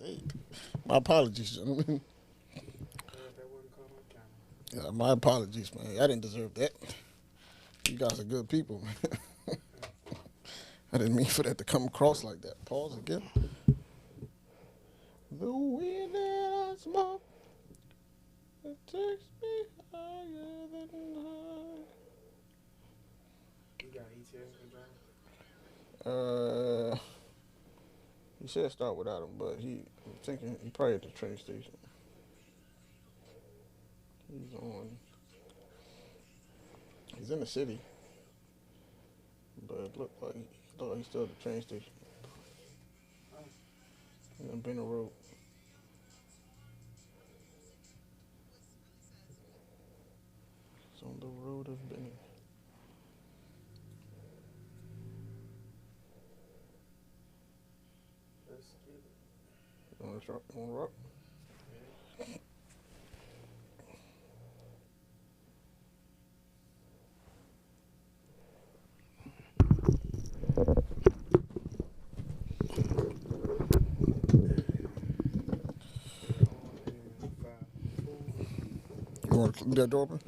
Hey, my apologies, gentlemen. Yeah, my apologies, man. I didn't deserve that. You guys are good people, man. I didn't mean for that to come across like that. Pause again. The way that I smoke, it takes me higher than high. You got ETS with John? He said start without him, but I'm thinking he probably at the train station. He's on. He's in the city, but it looked like he's still at the train station. He's on Benner Road. It's on the road of Benner. Let's get it. You want to rock? You want to leave that door open?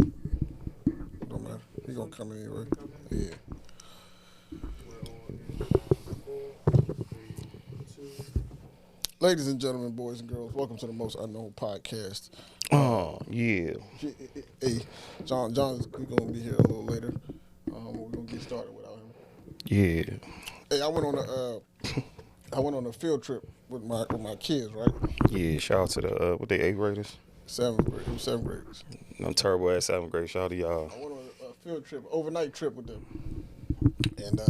Don't matter. He gonna come in anyway. Yeah. Ladies and gentlemen, boys and girls, welcome to the Most Unknown Podcast. Oh, yeah. Hey, John's gonna be here a little later. We're gonna get started without him. Yeah. Hey, I went on a field trip with my kids, right? Yeah, shout out to the, what they, 8th graders? Seventh graders. No terrible ass 7th grade. Shout out to y'all. I went on a field trip, overnight trip with them. And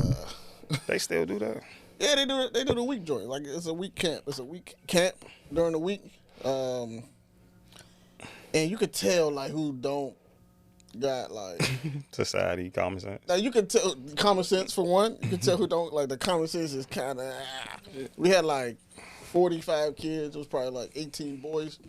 They still do that? yeah, they do the week joint. Like it's a week camp. It's a week camp during the week. And you could tell like who don't got like Society, common sense. now you can tell common sense for one. You can tell who don't like the common sense is kind of. We had like 45 kids. It was probably like 18 boys.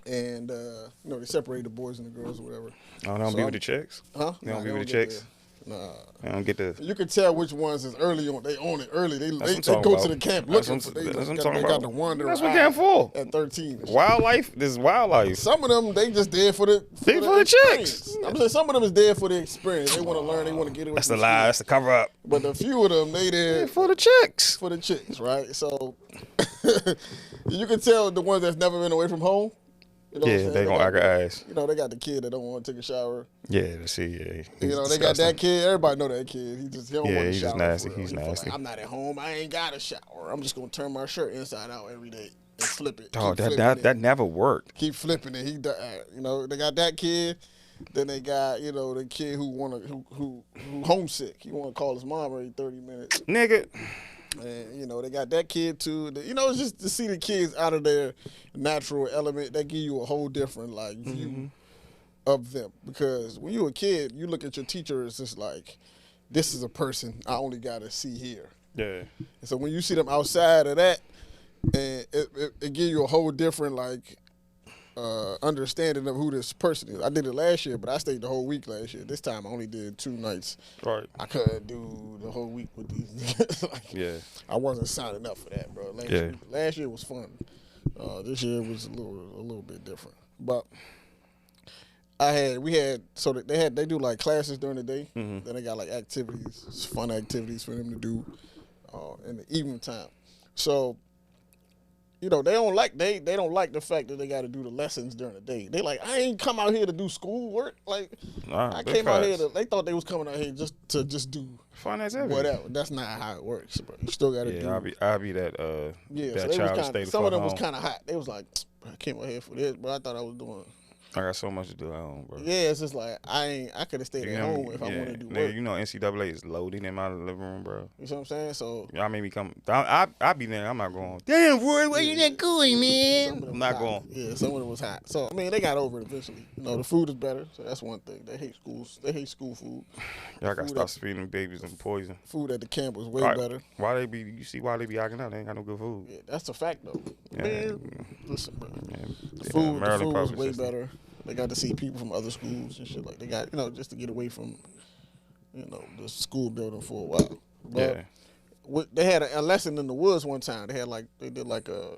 And they separated the boys and the girls or whatever. Oh, they don't be with the chicks? Huh? They don't Nah, be with the get chicks? there. Nah. They don't get the... You can tell which ones is early on. They own it early. They what I'm go talking to the about. camp That's looking what for. I'm- They that's what I'm got, talking they got about. the wander That's what around camp for. at 13. Wildlife? This is wildlife. Some of them they just there for the They for the experience. chicks. I'm saying some of them is there for the experience. They want to learn. They want to get it. That's the lie. That's the cover up. But a few of them they there For the chicks. for the chicks, right? So you can tell the ones that's never been away from home. You know what I'm Yeah, saying? they gonna act got, an ass. You know, they got the kid that don't want to take a shower. Yeah, see, yeah. You know, they got that kid. Everybody know that kid. He don't Yeah, want to he's shower. just nasty. for real. He's He feel nasty. Like, I'm not at home. I ain't got a shower. I'm just gonna turn my shirt inside out every day and flip it. Oh, Keep flipping it. that never worked. Keep flipping it. They got that kid. Then they got the kid who homesick. He want to call his mom every 30 minutes. Nigga. And they got that kid too. It's just to see the kids out of their natural element. That give you a whole different view of them. Because when you're a kid, you look at your teacher as just like, this is a person I only got to see here. Yeah. And so when you see them outside of that, and it gives you a whole different understanding of who this person is. I did it last year, but I stayed the whole week last year. This time I only did 2 nights. Right. I couldn't do the whole week with these niggas. Yeah. I wasn't signing up for that, bro. Last year was fun. This year was a little bit different. But they do like classes during the day. Mm-hmm. Then they got like activities, fun activities for them to do in the evening time. So they don't like the fact that they got to do the lessons during the day. They like, I ain't come out here to do school work. Like I came out here they thought they was coming out here just to do fun as ever. whatever. That's not how it works, bro. You still got to do. I'll be that Yeah, that so they child was stay kinda, the some fuck of them home. was kind of hot. They was like, I came out here for this, but I thought I was doing. I got so much to do at home, bro. Yeah, it's just like I could have stayed at home if I wanted to do work. You know NCAA is loading in my living room, bro. You know what I'm saying? So Y'all made me come. I be there. I'm not going. Damn, Roy, where you not going, man? I'm not going. Yeah, some of it was hot. So I mean, they got over it eventually. The food is better, so that's one thing. They hate schools. They hate school food. Y'all gotta Food stop at- feeding babies and poison. Food at the camp was way Why- better. Why they be? You see why they be acting out? They ain't got no good food. Yeah, that's a fact though. Yeah. Man, listen, bro. Yeah, The food was public way system. better. They got to see people from other schools and shit. Like they got, just to get away from, the school building for a while. But Yeah. they had a lesson in the woods one time. They did like a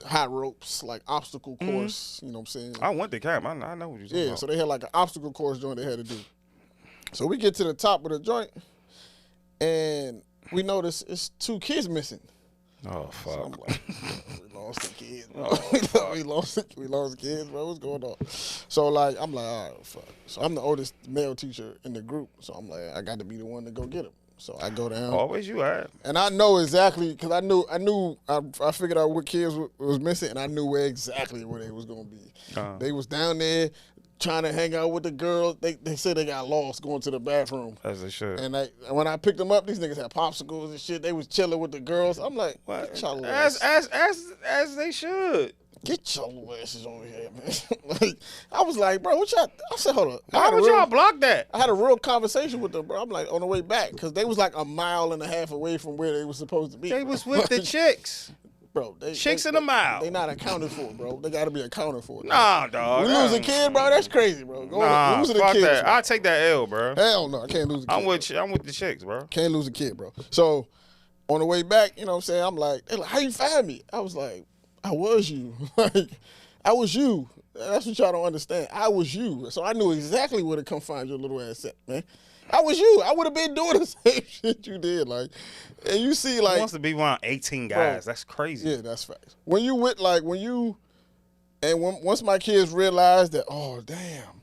high ropes, like obstacle course. You know what I'm saying? I went to camp. I know what you're talking about. So they had like an obstacle course joint they had to do. So we get to the top of the joint, and we notice it's 2 kids missing. Oh fuck! So I'm like, we lost the kids, bro. Oh, we lost the kids, bro. What's going on? So like, I'm like, all right, fuck. So I'm the oldest male teacher in the group, so I'm like, I got to be the one to go get him. So I go down. Always you are. And I know exactly, because I figured out what kids was missing, and I knew exactly where they was going to be. They was down there trying to hang out with the girls. They said they got lost going to the bathroom. As they should. And when I picked them up, these niggas had popsicles and shit. They was chilling with the girls. I'm like, What? get y'all As they should. Get your little asses over here, man. Like, I was like, bro, what y'all? I said, hold up. Why would y'all block that? I had a real conversation with them, bro. I'm like, on the way back, because they was like a mile and a half away from where they was supposed to be. They bro. was with the chicks. Bro, Chicks in a mile. They not accounted for, bro. They got to be accounted for. Nah, dog. You lose a kid, bro. That's crazy, bro. Nah, losing fuck a kid. that. I'll take that L, bro. Hell no, I can't lose a kid. I'm with the chicks, bro. Can't lose a kid, bro. So on the way back, you know what I'm saying? I'm like, they're like, how you find me? I was like, I was you. Like, I was you. That's what y'all don't understand. I was you. So I knew exactly where to come find your little ass at, man. I was you. I would have been doing the same shit you did. Like, and you see, like, He wants to be around 18 guys. Bro, That's crazy. yeah, that's facts. Once my kids realized that, oh damn,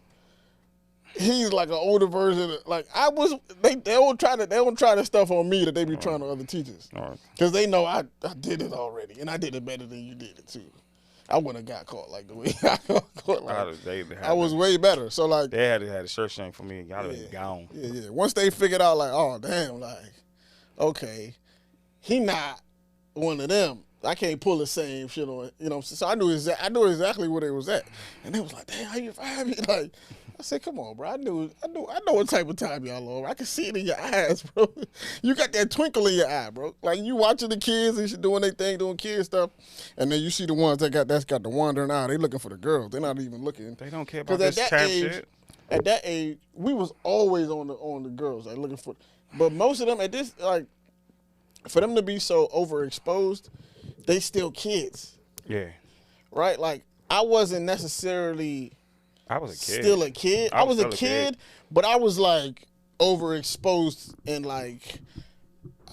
he's like an older version. Like I was, they don't try to stuff on me that they be trying to other teachers, All right. because they know I did it already, and I did it better than you did it too. I wouldn't have got caught like the way I got caught. Like, I was way better. So like They had a shirt shank for me. Y'all been gone. Yeah. Once they figured out, like, oh damn, like, okay, he not one of them. I can't pull the same shit on, you know. So I knew exactly where they was at, and they was like, damn, how you find me? Like, I said, come on, bro. I know what type of time y'all on. I can see it in your eyes, bro. You got that twinkle in your eye, bro. Like you watching the kids and shit doing their thing, doing kid stuff, and then you see the ones that's got the wandering eye. They looking for the girls. They're not even looking. They don't care about this camp shit. At that age, we was always on the girls, like looking for. But most of them at this, like, for them to be so overexposed, they still kids. Yeah. Right? Like I wasn't necessarily. I was a kid. Still a kid. I was a kid, but I was like overexposed and like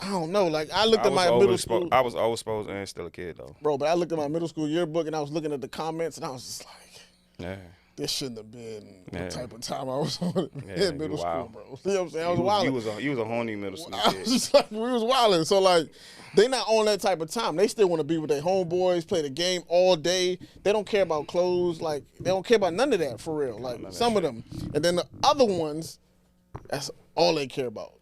I don't know. Like I looked at my middle school. I was overexposed and still a kid though. Bro, but I looked at my middle school yearbook and I was looking at the comments and I was just like, yeah, this shouldn't have been the type of time I was on in middle school, wild. bro. You know what I'm saying? I was wilding. You was a horny middle school I kid. was just like, we was wilding. So like, they not on that type of time. They still want to be with their homeboys, play the game all day. They don't care about clothes. Like they don't care about none of that for real. Like some of them, and then the other ones, that's all they care about.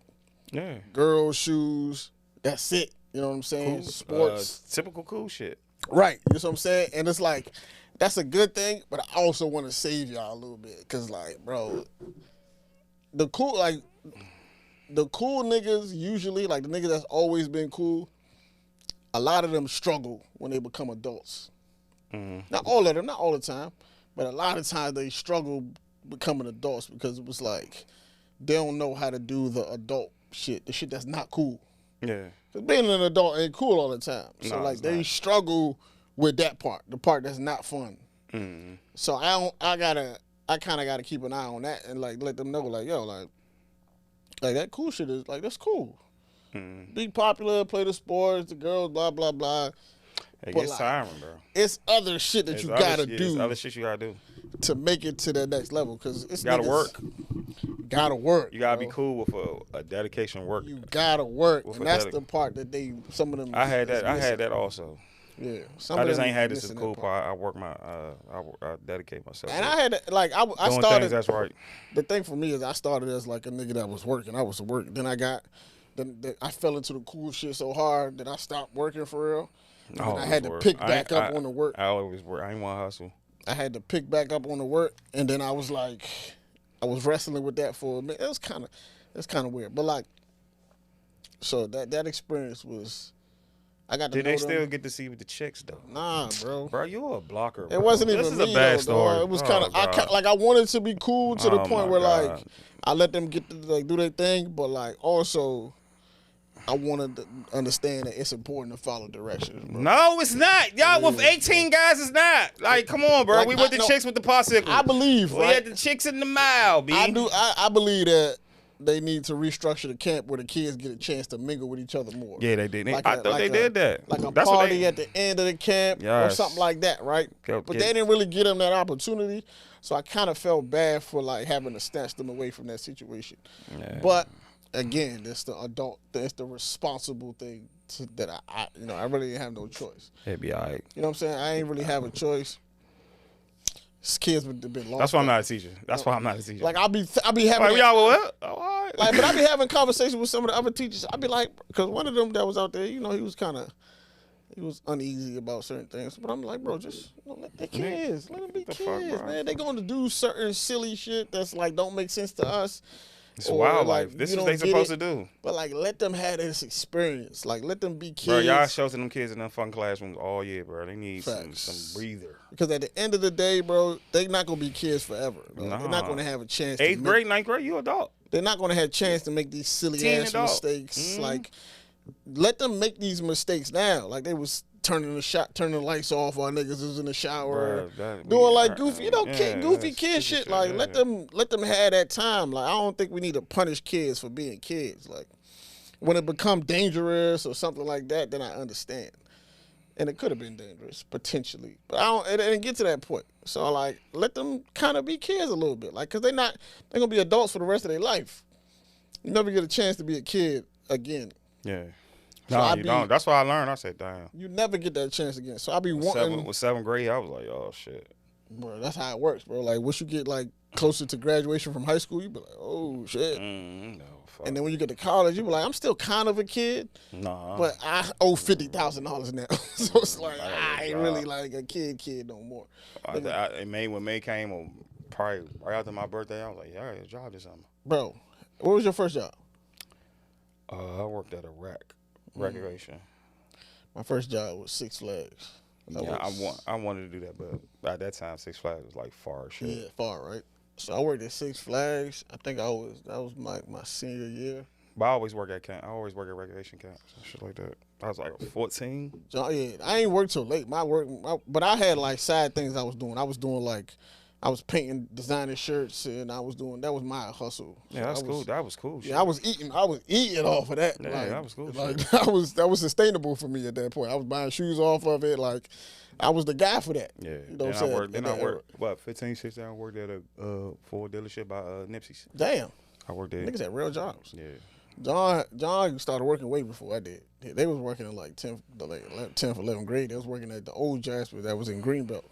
Yeah. Girls, shoes. That's it. You know what I'm saying? Cool. Sports. Typical cool shit. Right. You know what I'm saying? And it's like, that's a good thing, but I also want to save y'all a little bit. Cause like, bro, the cool niggas usually, like the niggas that's always been cool, a lot of them struggle when they become adults. Mm-hmm. Not all of them, not all the time, but a lot of times they struggle becoming adults because it was like, they don't know how to do the adult shit, the shit that's not cool. Yeah. Cause being an adult ain't cool all the time. So No, like it's they not. struggle with that part, the part that's not fun. Mm-hmm. So I kind of gotta keep an eye on that and like let them know like, yo, like that cool shit is like, that's cool. Mm-hmm. Be popular, play the sports, the girls, blah blah blah. It But, gets like, tiring, bro. It's other shit that It's you other gotta shit- do it's other shit you gotta do. to make it to that next level. Cause it's You gotta niggas- work. Gotta work. You gotta bro. be cool with a dedication work. You gotta work, With and a that's dedic- the part that some of them. I had is that. I missing. had that also. Yeah, some I of just them ain't had is this as a missing cool that part. I work my. I dedicate myself. And to I had like I doing started. things that's right. The thing for me is I started as like a nigga that was working. I was working. Then I fell into the cool shit so hard that I stopped working for real. And then I had to pick back up on the work. I always work. I ain't want to hustle. I had to pick back up on the work, and then I was like, I was wrestling with that for a minute. It's kind of weird, but like, so that experience was. I got to Did know they them. still get to see with the chicks though? Nah, bro. Bro, you a blocker. Bro. It wasn't even This is me, a bad though, story. dog. It was Oh, kind of God. I wanted to be cool to the Oh, point my where God. like I let them get to like do their thing, but like also I wanted to understand that it's important to follow directions, bro. No, it's not. Y'all with 18 guys, it's not. Like, come on, bro. Like, We with the chicks with the popsicle. I believe, We right? had the chicks in the mile, B. I believe that they need to restructure the camp where the kids get a chance to mingle with each other more. Yeah, they did. Like I thought they did that. Like a That's what party they- at the end of the camp or Yes. something like that, right? Go But get they it. didn't really get them that opportunity. So I kind of felt bad for like having to snatch them away from that situation. Yeah. But again, it's the responsible thing that I really didn't have no choice. It'd be all right. You know what I'm saying? I ain't really have a choice. These kids would have been lost. That's why I'm not a teacher. That's why I'm not a teacher. Like I'll be having Like, y'all what? Oh, all right. like, but I be having conversations with some of the other teachers. I be like, because one of them that was out there, he was uneasy about certain things. But I'm like, bro, just let the kids, let them be the kids, fuck, bro? man. They going to do certain silly shit that's like don't make sense to us. It's Or, wildlife. like, This you is what they don't get supposed it. to do. But like, let them have this experience. Like, let them be kids. Bro, y'all show to them kids in them fucking classrooms all year, bro. They need Facts. some breather. Because at the end of the day, bro, they not gonna be kids forever. Bro. They're not Nah. gonna have a chance. 8th grade, 9th grade, you adult. They're not gonna have a chance to make these silly Teen ass adult. mistakes. Mhm. Like, let them make these mistakes now. Like they was turning the lights off while niggas was in the shower, Bruh, that- doing we- like goofy, yeah, goofy that's kid stupid shit. Like yeah. let them have that time. Like I don't think we need to punish kids for being kids. Like when it become dangerous or something like that, then I understand. And it could have been dangerous potentially, but it didn't get to that point. So like, let them kind of be kids a little bit, like, cause they're gonna be adults for the rest of their life. You never get a chance to be a kid again. Yeah. So No, I you be- don't. That's why I learned. I said, damn. You never get that chance again. So I be wanting, With 7th grade, I was like, oh, shit. bro. That's how it works, bro. Like once you get like closer to graduation from high school, you be like, oh shit. No, fuck. And then when you get to college, you be like, I'm still kind of a kid, Nah. but I owe $50,000 now. So it's like I got I a ain't job. really like a kid no more. When May came, or probably right after my birthday, I was like, yeah, I got a job this summer. Bro, what was your first job? I worked at a recreation. My first job was Six Flags. I wanted to do that, but at that time, Six Flags was like far as shit. Yeah, far, right? So I worked at Six Flags. I think that was my senior year. But I always work at camp. I always work at recreation camps and shit like that. I was like 14. So yeah, I ain't worked till late. But I had like side things I was doing. I was doing like, I was painting designer shirts, and that was my hustle. Yeah, So that's I cool. was- That was cool. Yeah, I was eating off of that. Yeah, like, that was cool Like shit. that was sustainable for me at that point. I was buying shoes off of it. Like I was the guy for that. Yeah. You know what I'm Then I saying? worked. Then In I that worked. What 15, 16? I worked at a Ford dealership by Nipsey's. Damn, I worked there. niggas had real jobs. Yeah. John started working way before I did. They was working in like 10th, 11th grade. They was working at the old Jasper that was in Greenbelt.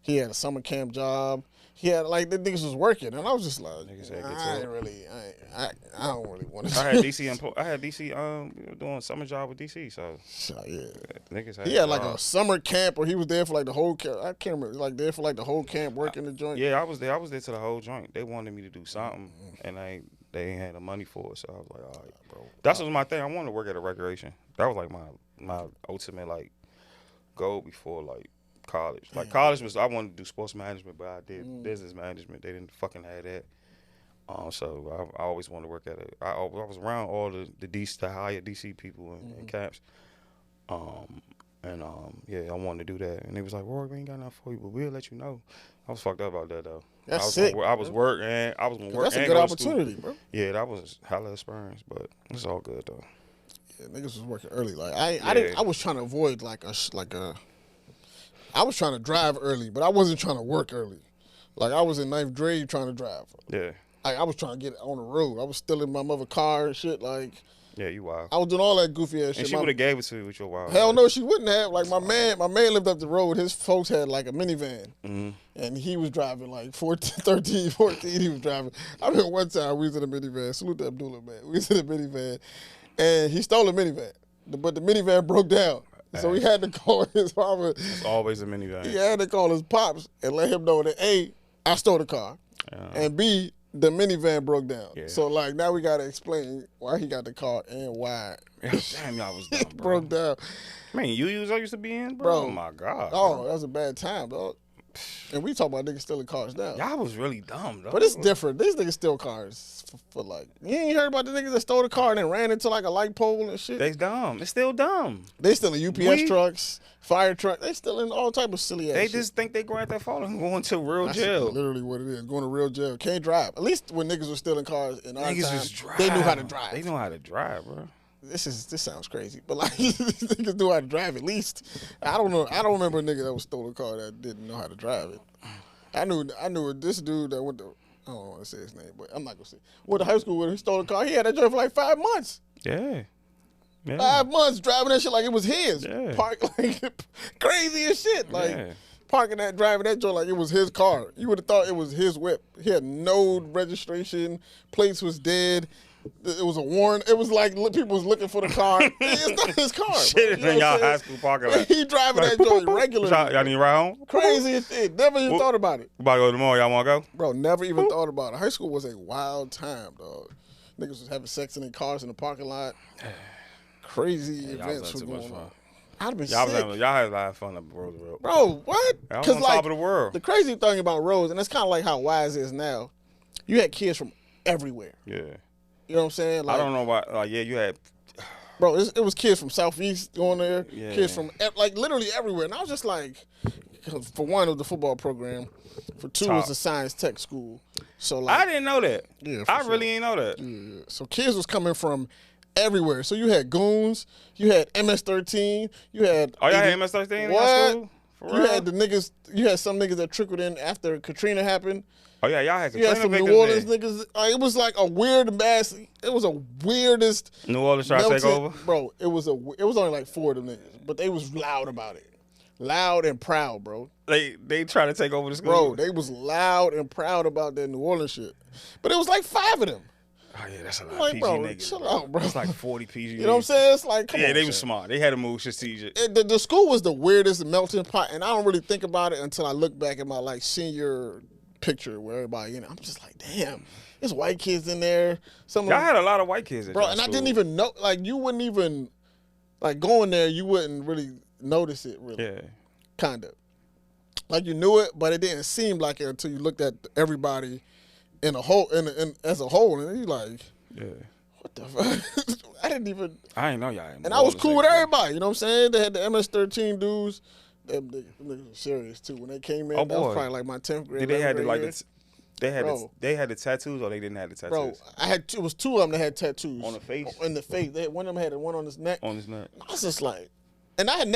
He had a summer camp job. He had like the niggas was working, and I was just like, Niggas had I guitar. don't really want to. I had DC doing summer job with DC, so Yeah. niggas had. He had like a jobs. summer camp where he was there for like the whole camp. I can't remember, like there for like the whole camp working the joint. Yeah, I was there. I was there to the whole joint. They wanted me to do something, and they ain't had the money for it. So I was like, all right, bro. That's was my thing. I wanted to work at a recreation. That was like my ultimate like goal before like college. Like college was, I wanted to do sports management, but I did business management. They didn't fucking have that. So I always wanted to work at it. I was around all the higher DC people and camps. Yeah, I wanted to do that. And they was like, Roy, we ain't got nothing for you, but we'll let you know. I was fucked up about that, though. That's I was sick. I was working, and I was going to work. That's a and good go to school. opportunity, bro. Yeah, that was hella experience, but it's all good, though. Yeah, niggas was working early. Like I Yeah. I was trying to avoid I was trying to drive early, but I wasn't trying to work early. Like I was in 9th grade trying to drive. Yeah. I was trying to get on the road. I was still in my mother's car and shit. Like Yeah, you wild. I was doing all that goofy ass shit. And she would have gave it to you with your wild. Hell no, she wouldn't have. Like my man lived up the road. His folks had like a minivan, and he was driving like 14. He was driving. I remember one time we was in a minivan. Salute to Abdullah, man. We was in a minivan, and he stole a minivan, but the minivan broke down. So he had to call his father. It's always a minivan. He had to call his pops and let him know that A, I stole the car, and B, the minivan broke down. Yeah. So like now we gotta explain why he got the car and why Damn, y'all was dumb, bro. broke down. Man, you used to be in, bro. Bro. Oh my god. Oh, bro. that was a bad time, dog. And we talk about niggas stealing cars now. Y'all was really dumb, though. But it's different. These niggas steal cars for like, you ain't heard about the niggas that stole the car and then ran into like a light pole and shit? They dumb. It's still dumb. They stealing UPS trucks, fire trucks. They stealing all type of silly ass They shit. just think they Grand Theft Auto and going to real That's jail. literally what it is. Going to real jail. Can't drive. At least when niggas were stealing cars in our Niggas time, was drive. they knew how to drive. They know how to drive, bro. This sounds crazy, but like these niggas knew how to drive at least. I don't know. I don't remember a nigga that was stole a car that didn't know how to drive it. I knew this dude that went to, I don't want to say his name, but I'm not gonna say. Went to high school with him. He stole a car. He had that joint for like 5 months. Yeah. 5 months driving that shit like it was his. Yeah. Park like crazy as shit. Like Yeah. driving that joint like it was his car. You would have thought it was his whip. He had no registration. Plates was dead. It was a warrant. It was like people was looking for the car. It's not his car. Shit bro. in y'all high school parking lot. He driving that joint regularly. Y'all need a ride home? Crazy as shit. Never even thought about it. We about to go tomorrow. Y'all want to go? Bro, never even thought about it. High school was a wild time, dog. Niggas was having sex in their cars in the parking lot. Crazy events were going on. I'd have been sick. Y'all had a lot of fun up Roosevelt. Bro, what? Y'all was on top of the world. The crazy thing about Rose, and it's kind of like how Wise is now, you had kids from everywhere. Yeah. You know what I'm saying? Like, I don't know why. Like, yeah, you had. bro, it was kids from Southeast going there, Yeah. kids from like literally everywhere. And I was just like, 'cause for one, it was the football program. For two, it was Top. the science tech school. So like, I didn't know that. Yeah, for I sure. really didn't know that. yeah. So kids was coming from everywhere. So you had goons, you had MS-13, you had. Oh, y'all had MS-13 in your What? school? For You real? had the niggas. You had some niggas that trickled in after Katrina happened. Oh, yeah, y'all had You had some Katrina New victims Orleans there. niggas. It was like a weird mass. It was a weirdest. New Orleans tried to take melted- over? bro. It was only like 4 of them niggas, but they was loud about it, loud and proud, bro. They tried to take over the school? Bro, they was loud and proud about that New Orleans shit. But it was like 5 of them. Oh, yeah, that's a lot Like, of PG bro, niggas. chill out, bro. That's like 40 PG You know what I'm saying? It's like, come Yeah, on, they was son. smart. They had to move strategic. The school was the weirdest melting pot, and I don't really think about it until I look back at my like senior picture where everybody, I'm just like, damn, there's white kids in there. Some of Y'all them, had a lot of white kids at bro, y'all and I school. didn't even know. Like, you wouldn't even like going there. You wouldn't really notice it, really, Yeah. kind of. Like you knew it, but it didn't seem like it until you looked at everybody in a whole, in as a whole, and you like, Yeah. what the fuck? I didn't even. I ain't know y'all. And I was cool with everybody, you know what I'm saying? They had the MS-13 dudes. Them niggas were serious too. When they came in, Oh, that was boy. probably like my 10th grade. Did they 11th had the, grade like year. they had the Bro. tattoos or they didn't have the tattoos? Bro, it was 2 of them that had tattoos. On the face? In the face. One of them had one on his neck. On his neck. I was just like, and I ain't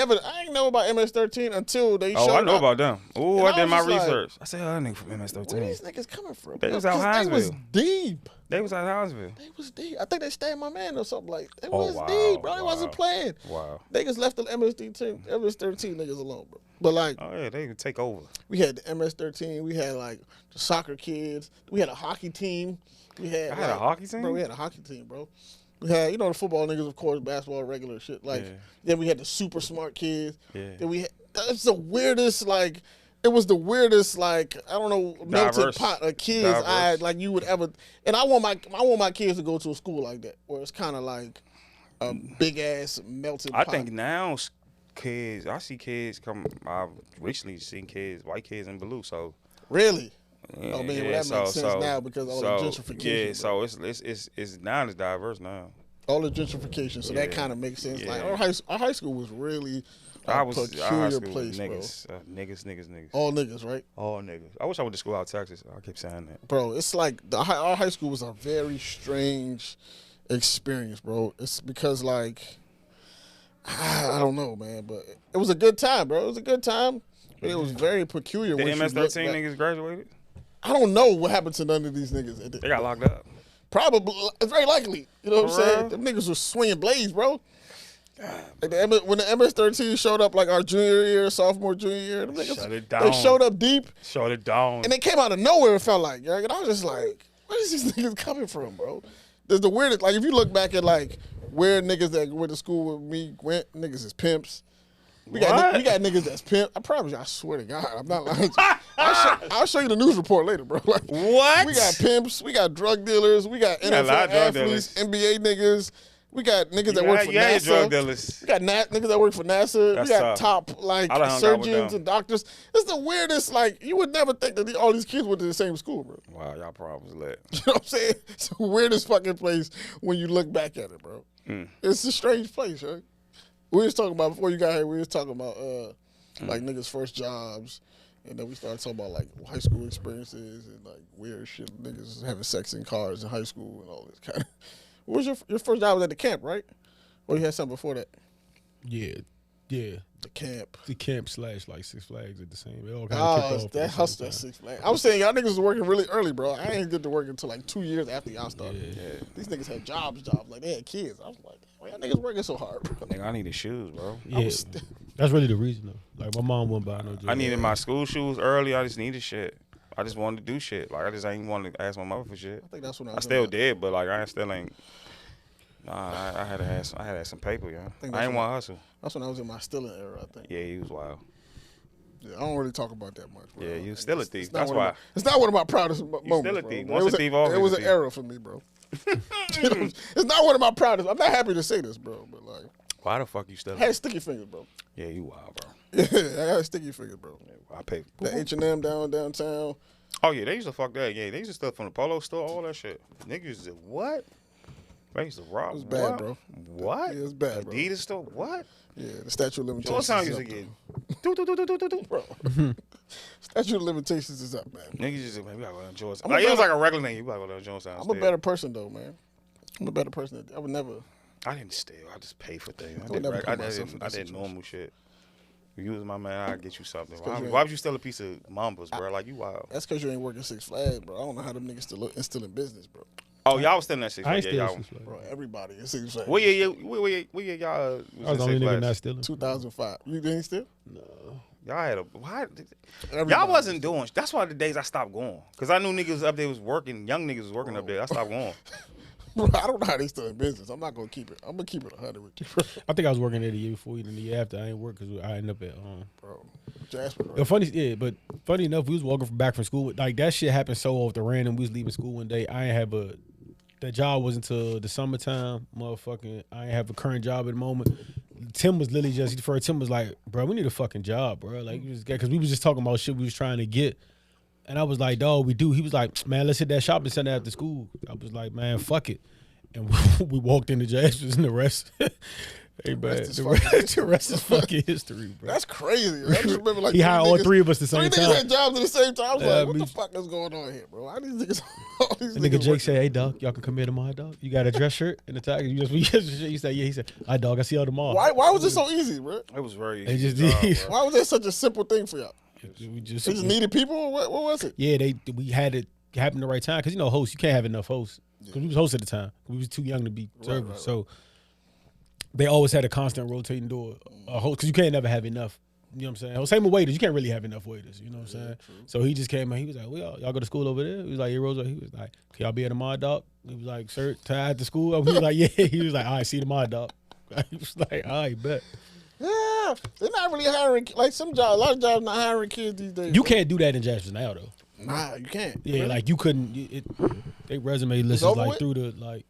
know about MS-13 until they showed Oh, I know up. about them. Ooh, And I I did was my just like, research. I said, oh, that nigga from Where MS-13. these niggas coming from? They was out 'Cause they was Hinesville. deep. They was at Hinesville. They was deep. I think they stayed my man or something like that. They Oh, was wow, deep, bro. They wow. wasn't playing. Wow. Niggas left the MS-13 niggas alone, bro. But like, Oh, yeah, they could take over. we had the MS-13. We had like the soccer kids. We had a hockey team. We had I had a hockey team? Bro, we had a hockey team, bro. We had, the football niggas, of course, basketball, regular shit. Like, Yeah. then we had the super smart kids. Yeah. Then we had, it's the weirdest, like, it was the weirdest, like, I don't know, melted Diverse. pot of kids Diverse. like you would ever. And I want my kids to go to a school like that, where it's kind of like a big ass melted I pot. think now kids, I see kids come. I've recently seen kids, white kids in blue. So Really? yeah, Oh, man, well, yeah, that makes sense now because all the gentrification, Yeah, so it's now it's diverse now. All the gentrification, so that Yeah. kind of makes sense. Like Yeah. our high school was really a I high peculiar school place, niggas, bro. niggas. All niggas, right? All niggas. I wish I went to school out of Texas. I keep saying that. Bro, it's like our high school was a very strange experience, bro. It's because like I don't know, man, but it was a good time, bro. It was a good time. But it was very peculiar. The once you look MS-13 back. niggas graduated. I don't know what happened to none of these niggas. They got locked up. Probably, it's very likely. You know what I'm For saying? real? Them niggas was swinging blades, bro. Like when the MS-13 showed up, like our junior year, sophomore, junior year, them niggas, Shut it they down. showed up deep, Shut it down. and they came out of nowhere. It felt like, and I was just like, where is these niggas coming from, bro? There's the weirdest. Like if you look back at like where niggas that went to school with me went, niggas is pimps. We got niggas that's pimp. I promise you, I swear to God, I'm not lying to you. I'll show you the news report later, bro. Like, What? We got pimps, we got drug dealers, we got got a lot NFL of drug athletes, NBA niggas. We got niggas that You work had- for you had your drug NASA. dealers. We got niggas that work for NASA. That's we got tough. top like I done hung out with surgeons them. and doctors. It's the weirdest. Like you would never think that all these kids went to the same school, bro. Wow, y'all problems lit. You know what I'm saying? It's the weirdest fucking place when you look back at it, bro. It's a strange place, right? We was talking about before you got here. We was talking about like niggas' first jobs, and then we started talking about like high school experiences and like weird shit. Niggas having sex in cars in high school and all this kind of. What was your first job was at the camp, right? Or you had something before that? Yeah. The camp. The camp / like 6 Flags at the same. It all kind of Oh, kicked off at the that same hustle at time. 6 Flags. I was saying y'all niggas was working really early, bro. I ain't get to work until like 2 years after y'all started. Yeah. These niggas had jobs. Like they had kids. I was like, why y'all niggas working so hard, bro? Nigga, I needed shoes, bro. Yeah, that's really the reason though. Like my mom wouldn't buy no. I needed my school shoes early. I just needed shit. I just wanted to do shit. Like I just ain't want to ask my mother for shit. I think that's when I I was still in did, but like I still ain't. Nah, I had to have some. I had to have some paper, yeah. think I that's ain't want to hustle. That's when I was in my stealing era, I think. Yeah, he was wild. Yeah, I don't really talk about that much, bro. Yeah, you still a thief. It's not That's one of why. my- it's not one of my proudest moments, still a bro. thief. But Once it was a thief, always It was a an thief. era for me, bro. You know what I'm saying? It's not one of my proudest. I'm not happy to say this, bro, but like, Why the fuck you still? I had sticky fingers, bro. Yeah, you wild, bro. Yeah, I had sticky fingers, bro. I pay. The H&M downtown. Oh yeah, they used to fuck that. Yeah, they used to stuff from the polo store, all that shit. Niggas used to what? They used to rob. It was bad, what? bro. What? Yeah, it's bad, bro. Adidas store. What? Yeah, the statute of limitations. Georgetown is used to up, get. Do. bro. Statute of limitations is up, man. Niggas used to, man, we gotta go to Georgetown. I'm a Like, it was better- like a regular name. You gotta go to Georgetown. I'm a instead. better person though, man. I'm a better person. I would never. I didn't steal. I just pay for things. would never put myself in I that did situation. normal shit. If you was my man, I'd get you something. 'cause Why, you ain't- why would you steal a piece of Mambas, bro? Like, you wild. That's because you ain't working Six Flags, bro. I don't know how them niggas still in business, bro. Oh, y'all was stealing that shit. I ain't Yeah, still y'all. 6 Flags. Bro, everybody in Six Flags. What year y'all I was was the in only Six nigga Flags? not stealing. 2005. You didn't still? Y'all had a why? Everybody. Y'all wasn't doing. That's why the days I stopped going, cause I knew niggas up there was working. Young niggas was working up there. I stopped going. Bro, I don't know how they still in business. I'm not gonna keep it. I'm gonna keep it 100 with you, bro. I think I was working there the year before, and the year after I ain't work because I ended up at Bro, Jasper, The right? funny enough, we was walking back from school. Like that shit happened so off the random. We was leaving school one day. I ain't have that job wasn't until the summertime. Motherfucking, I ain't have a current job at the moment. Tim was literally Tim was like, bro, we need a fucking job, bro. Like, because we was just talking about shit we was trying to get. And I was like, dog, we do. He was like, man, let's hit that shopping center after school. I was like, man, fuck it. And we walked into Jasper's and the rest. Hey, man, the rest is fucking history, bro. That's crazy. I just remember like He hired all three of us the three same niggas time. had jobs at the same time. I was Yeah, like, what me the too. fuck is going on here, bro? Why these niggas? All these The nigga niggas Jake said, "Hey, dog, y'all can come here tomorrow, dog. You got a dress shirt and a tie." He said, "Yeah." He said, "All right, dog, I see y'all tomorrow." Why was it so easy, bro? It was very. They easy just job, did. bro. Why was that such a simple thing for y'all? We just, They just needed people? Or what was it? yeah, we had it happen the right time because hosts, you can't have enough hosts because we was hosts at the time. We was too young to be servers, right. so they always had a constant rotating door host because you can't never have enough. You know what I'm saying? Same with waiters, you can't really have enough waiters. You know what I'm saying? So he just came and he was like, "Well, y'all go to school over there?" He was like, "Yeah, Rosa." He was like, "Can y'all be at the mod dog?" He was like, "Sir, at the school?" He was like, "Yeah." He was like, "All right, see the mod dog." He was like, "All right, bet." Yeah, they're not really hiring. Like some jobs, a lot of jobs not hiring kids these days. You bro. can't do that in Jasper now though. Nah, you can't. Yeah, Really? like you couldn't. They resume lists is over like with? through the like.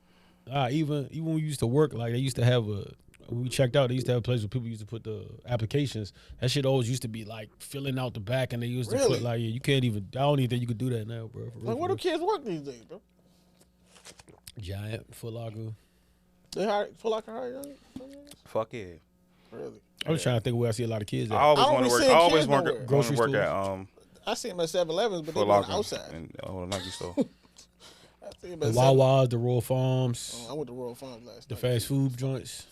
Even when we used to work, like they used to have when we checked out, they used to have a place where people used to put the applications. That shit always used to be like filling out the back, and they used to Really? put like, yeah, you can't even. I don't even think you could do that now, bro. For real, Like, for what do real. kids work these days, bro? Giant, Foot Locker. They feel like hire young niggas? Fuck yeah. Really? I was trying to think where I see a lot of kids I at. always don't want be to work. seeing I always kids want nowhere. to Grocery work at stores. I see them at 7-Elevens, but they Foot go Locker outside. and Nike store. I see them The at Wawas, the Royal Farms, I went to Royal Farms last the night. fast food joints.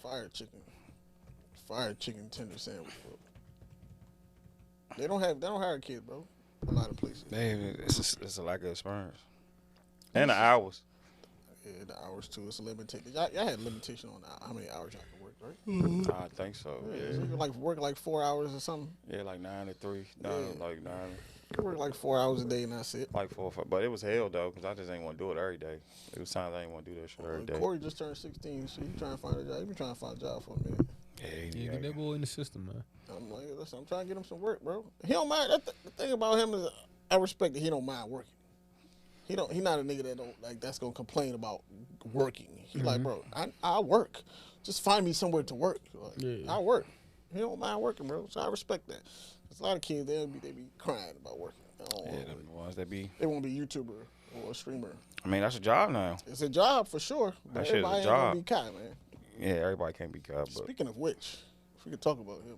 Fried chicken tender sandwich, bro. They don't hire kids, bro. A lot of places. Man, it's a lack of experience. And the hours. Yeah, the hours too. It's a limitation. Y'all had limitation on how many hours y'all can work, right? I think so. Yeah. Yeah. So you can like work like 4 hours or something. Yeah, like 9 to 3. Yeah. Like 9. You can work like 4 hours a day and that's it. Like 4 or 5. But it was hell though, because I just ain't want to do it every day. It was times I ain't want to do that shit every day. Corey just turned 16, so you trying to find a job. You been trying to find a job for a minute. Yeah, get that boy in the system, man. I'm like, listen, I'm trying to get him some work, bro. He don't mind. The thing about him is, I respect that he don't mind working. He not a nigga that don't like that's gonna complain about working. He like, bro, I work. Just find me somewhere to work. Like, Yeah. I work. He don't mind working, bro. So I respect that. There's a lot of kids they be crying about working. They don't Yeah, wanna them work. the ones that be. They won't be a YouTuber or a streamer. I mean, that's a job now. It's a job for sure. But That shit is a everybody ain't job. gonna be Kai, man. Yeah, everybody can't be God, but Speaking of which, if we could talk about him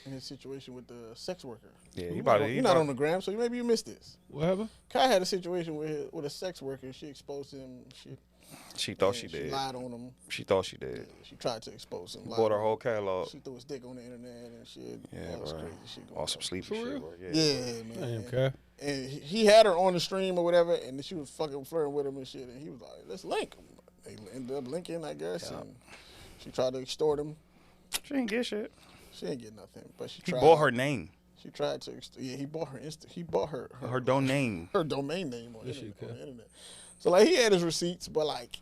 and his situation with the sex worker. yeah, You're not on the gram, so maybe you missed this. What happened? Kai had a situation with a sex worker. She exposed him. She thought she She did. lied on him. She thought she did. She tried to expose him. lied Bought her on whole him. catalog. She threw his dick on the internet and shit. Yeah, All this bro. crazy shit going All some on. sleepy For shit. real? Bro. Yeah, man. Damn, okay. And he had her on the stream or whatever, and she was fucking flirting with him and shit. And he was like, "Let's link." They ended up linking, I guess. Yeah. And she tried to extort him. She didn't get shit. She didn't get nothing, but she He tried. bought her name, She tried to. Yeah, he bought her. He bought her domain. her domain name on, Yes, internet, you on can. the internet. So like he had his receipts, but like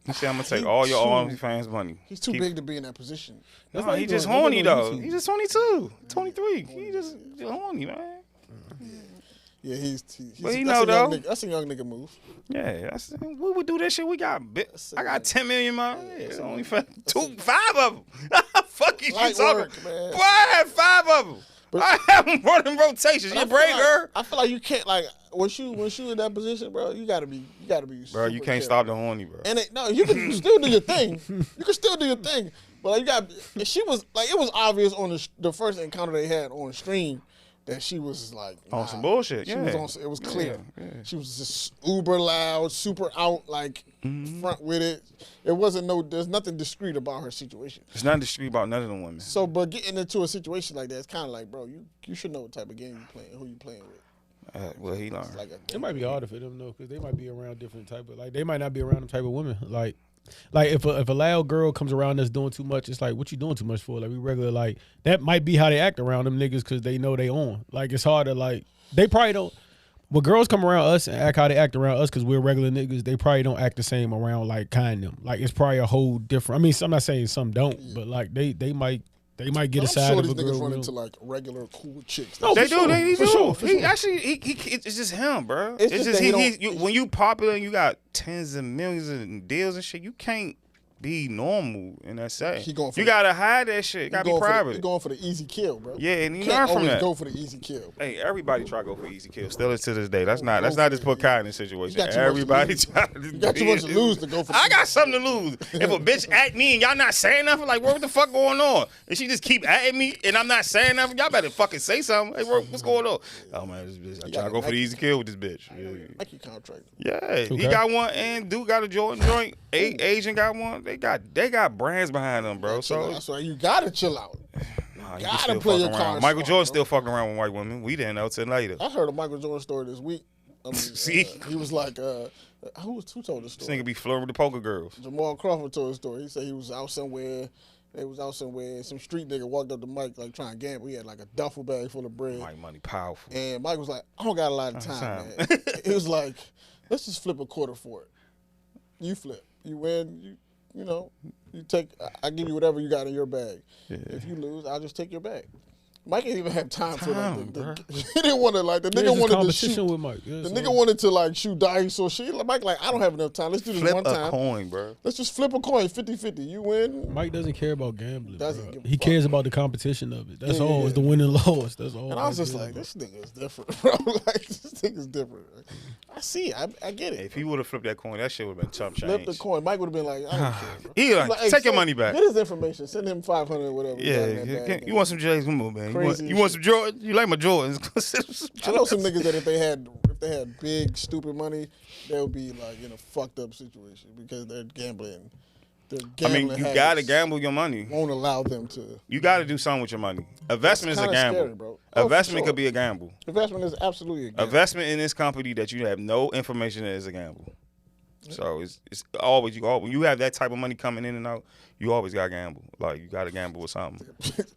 He said, "I'm gonna take He all your too- OnlyFans money." he's too Keep- big to be in that position. That's No, why he he just doing- horny that's why he though. doing He YouTube. just 22, 23. He just horny, man. Yeah, he's But he that's know, a young though. nigga, that's a young nigga move. Yeah, we would do this shit. We got I got 10 million man. Yeah, that's only a- 5 of them. Fuck you, Light talking? work, man. Boy, I had 5 of them. I have them running rotations. But You I a feel brave like- girl, I feel like you can't like when you in that position, bro. You gotta be. bro. super You can't careful. stop the horny, bro. And no, you can still do your thing. You can still do your thing, but like you got. She was like it was obvious on the first encounter they had on stream that she was like On some bullshit, She yeah. was on. It was clear. Yeah, yeah. She was just uber loud, super out, like Mm-hmm. front with it. It wasn't no. There's nothing discreet about her situation. It's not the street about none of them women. So, but getting into a situation like that, it's kind of like, bro, you should know what type of game you playing, who you playing with. Well, he learned. It's like It might be harder for them though, because they might be around different type of they might not be around them type of women. Like if a loud girl comes around that's doing too much, it's like what you doing too much for? Like we regular like that might be how they act around them niggas because they know they on. Like it's hard to like they probably don't. When girls come around us and act how they act around us because we're regular niggas, they probably don't act the same around like kind them. Like it's probably a whole different. I mean, I'm not saying some don't, but like they might get I'm a side sure of these a girl. niggas run real- into like regular cool chicks. No, They for do. sure, They for do. sure, for He sure. actually, it's just him, bro. It's It's just just that he don't- when you popular and you got tens of millions of deals and shit, you can't be normal in that setting. He going for You the- gotta hide that shit. You gotta be He private. going for the easy kill, bro. Yeah, and you Can't learn from always that. go for the easy kill. Hey, everybody try to go for easy kill. Still is to this day. That's not Go just for put it. Kai in this situation. You got too much to Everybody lose. try to You got too much to lose to go for the I got easy something to lose. If a bitch at me and y'all not saying nothing, like what the fuck going on? And she just keep atting me and I'm not saying nothing, y'all better fucking say something. Hey, bro, what's going on? Oh man, this bitch. I try to go for the easy kill with this bitch. Yeah. Nike contract. Yeah, he Okay. got one, and Duke got a Jordan joint. Asian got one. They got brands behind them, bro. So That's why you gotta chill out. nah, you gotta can still play fuck your around. cards Michael smart, Jordan bro. still fucking around with white women. We didn't know till later. I heard a Michael Jordan story this week. I mean, See? he was like, who told the This story? nigga be flirting with the poker girls. Jamal Crawford told the story. He said he was out somewhere. They was out somewhere. Some street nigga walked up to Mike like trying to gamble. He had like a duffel bag full of bread. Mike money powerful. And Mike was like, I don't got a lot of time, Time. man. He was like, let's just flip a quarter for it. You flip. You win. You know, you take, I give you whatever you got in your bag. If you lose, I'll just take your bag. Mike didn't even have time for Time, that. He didn't want to like, the There's nigga this wanted to competition shoot. with Mike. Yeah, The so- nigga wanted to like shoot dice or shit. Mike like, I don't have enough time. Let's do this Flip one a time. coin, bro. Let's just flip a coin, 50-50. You win. Mike doesn't care about gambling. Doesn't bro. give a He fuck. cares about the competition of it. That's Yeah, all. yeah. It's the win and loss. That's all. And I was Mike just cares like, about. this nigga is different, bro. Like, this nigga's different. I see it. I get it. If he would have flipped that coin, that shit would have been chump change. Flip the coin. Mike would have been like, I don't care. Bro. He like, Hey, take your send- money back. Get his information. Send him 500 or whatever. you got in that Yeah, bag, you want some J's? Come on, man. Crazy You want shit. some Jordans? You like my Jordans? I know some niggas that if they had big stupid money, they would be like in a fucked up situation because they're gambling. Their I gambling mean, you habits gotta gamble your money. Won't allow them to. You gotta do something with your money. Investment is a kinda gamble. scary, bro. Oh, for Investment sure. could be a gamble. Investment is absolutely a gamble. Investment in this company that you have no information in is a gamble. So it's always when you have that type of money coming in and out, you always gotta gamble. Like you gotta gamble with something.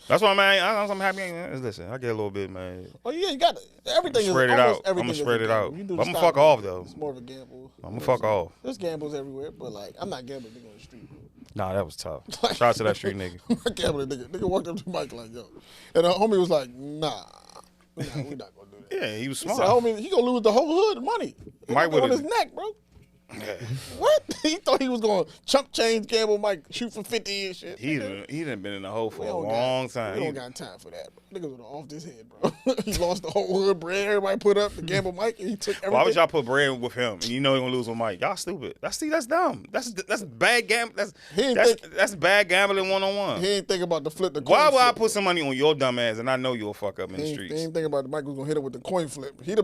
That's why, man. I'm happy. Listen, I get a little bit, man. Oh yeah, you got everything. Spread is, it almost out. everything I'ma is spread a it gamble. out. You do But the I'ma stock fuck off, market, though. It's more of a gamble. I'ma fuck off. There's gambles everywhere, but like I'm not gambling nigga on the street. Nah, that was tough. Shout out to that street nigga. I'm not gambling nigga. Nigga walked up to Mike like yo, and the homie was like, nah, we not gonna do that. Yeah, he was He said, smart. homie, he gonna lose the whole hood money. Mike Mike on would've- his neck, bro. What? He thought he was going to chump change Gamble Mike, shoot for 50 and shit. He done been in the hole for We a don't long got- time. We He- don't got time for that. Bro. Niggas was off this head, bro. He lost the whole hood bread everybody put up, the Gamble Mike, and he took everything. Why would y'all put bread with him? And you know he gonna lose with Mike. Y'all stupid. That's dumb. That's bad gambling. He ain't That's bad gambling 1-on-1. He ain't think about the flip the coin Why would I flip, put some money on your dumb ass and I know you'll fuck up in the He streets? ain't think about the Mike was gonna hit him with the coin flip. He the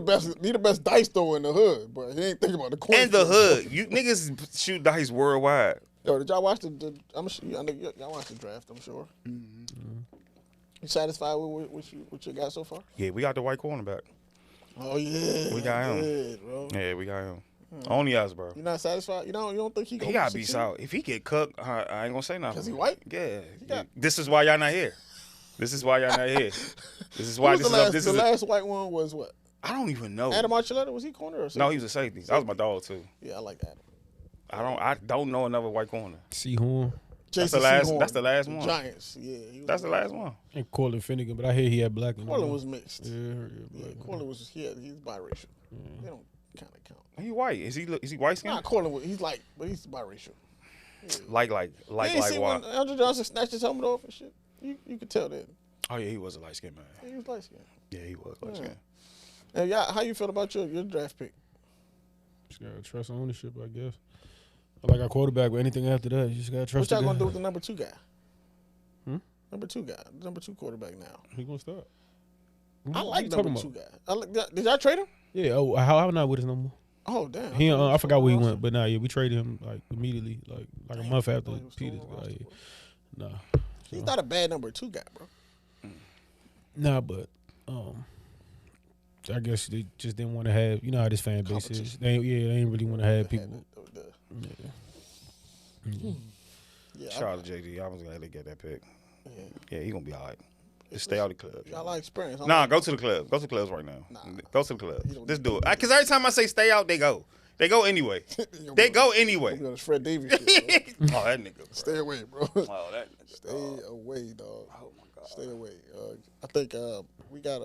best dice thrower in the hood, but he ain't think about the coin In flip. the hood, you niggas shoot dice worldwide. Yo, did y'all watch the I'm sure y'all watched the draft, I'm sure. Mm-hmm. You satisfied with what you got so far? Yeah, we got the white cornerback. Oh yeah. We got him. Good, bro. Yeah, we got him. Only us, bro. You not satisfied? You don't think he gonna He gotta be succeed? solid. If he get cooked, I ain't gonna say nothing. 'Cause he white? Yeah. got- This is why y'all not here. This is why y'all not here. This is Who why was this the is. last, This the is. last white one was what? I don't even know. Adam Archuleta, was he corner or safety? No, he was a safety. That was my dog too. Yeah, I like Adam. I don't know another white corner. Sehorn That's Jason the last. Sehorn, That's the last one. Giants. Yeah, he was That's the last one. and Cortland Finnegan, but I hear he had black in Corlin him. was mixed. Yeah, Yeah, Corlin was he's biracial. They don't kind of count. He white. Is he white skinned? Nah, Corlin he's like, but he's biracial. Like You ain't see why? when Andrew Johnson snatched his helmet off and shit. You could tell that Oh yeah, he was a light skinned man. he was light skinned. Yeah, he was light skinned. And yeah, how you feel about your draft pick? Just gotta trust ownership, I guess. I like our quarterback, but anything after that, you just gotta What trust. y'all the gonna guy. do with the number 2 guy? Hmm? Number 2 guy, the number 2 quarterback now. He gonna start. I What like you number talking 2 about? guy. Did y'all trade him? Yeah. Oh, how not with us no more? Oh damn. He, I forgot where he Awesome. went, but nah, yeah, we traded him like immediately, like a month after he was Peters still on got roster, here. Nah, He's not a bad number 2 guy, bro. nah, but I guess they just didn't want to have. You know how this fan base is. Competition. They ain't really want to have people. Yeah, Shout out to JD. I was glad they get that pick. yeah. Yeah, he gonna be all right. Just stay out of the club. Y'all like experience. Huh? Nah, go to the club. Go to the clubs right now. Nah. Go to the club. don't Just do it. Because every time I say stay out, they go. They go anyway. You They go You anyway. on this Fred Davis shit, bro. Oh, that nigga. Bro. Stay away, bro. Oh, that nigga. Stay away, dog. Oh my god. Stay away. I think we got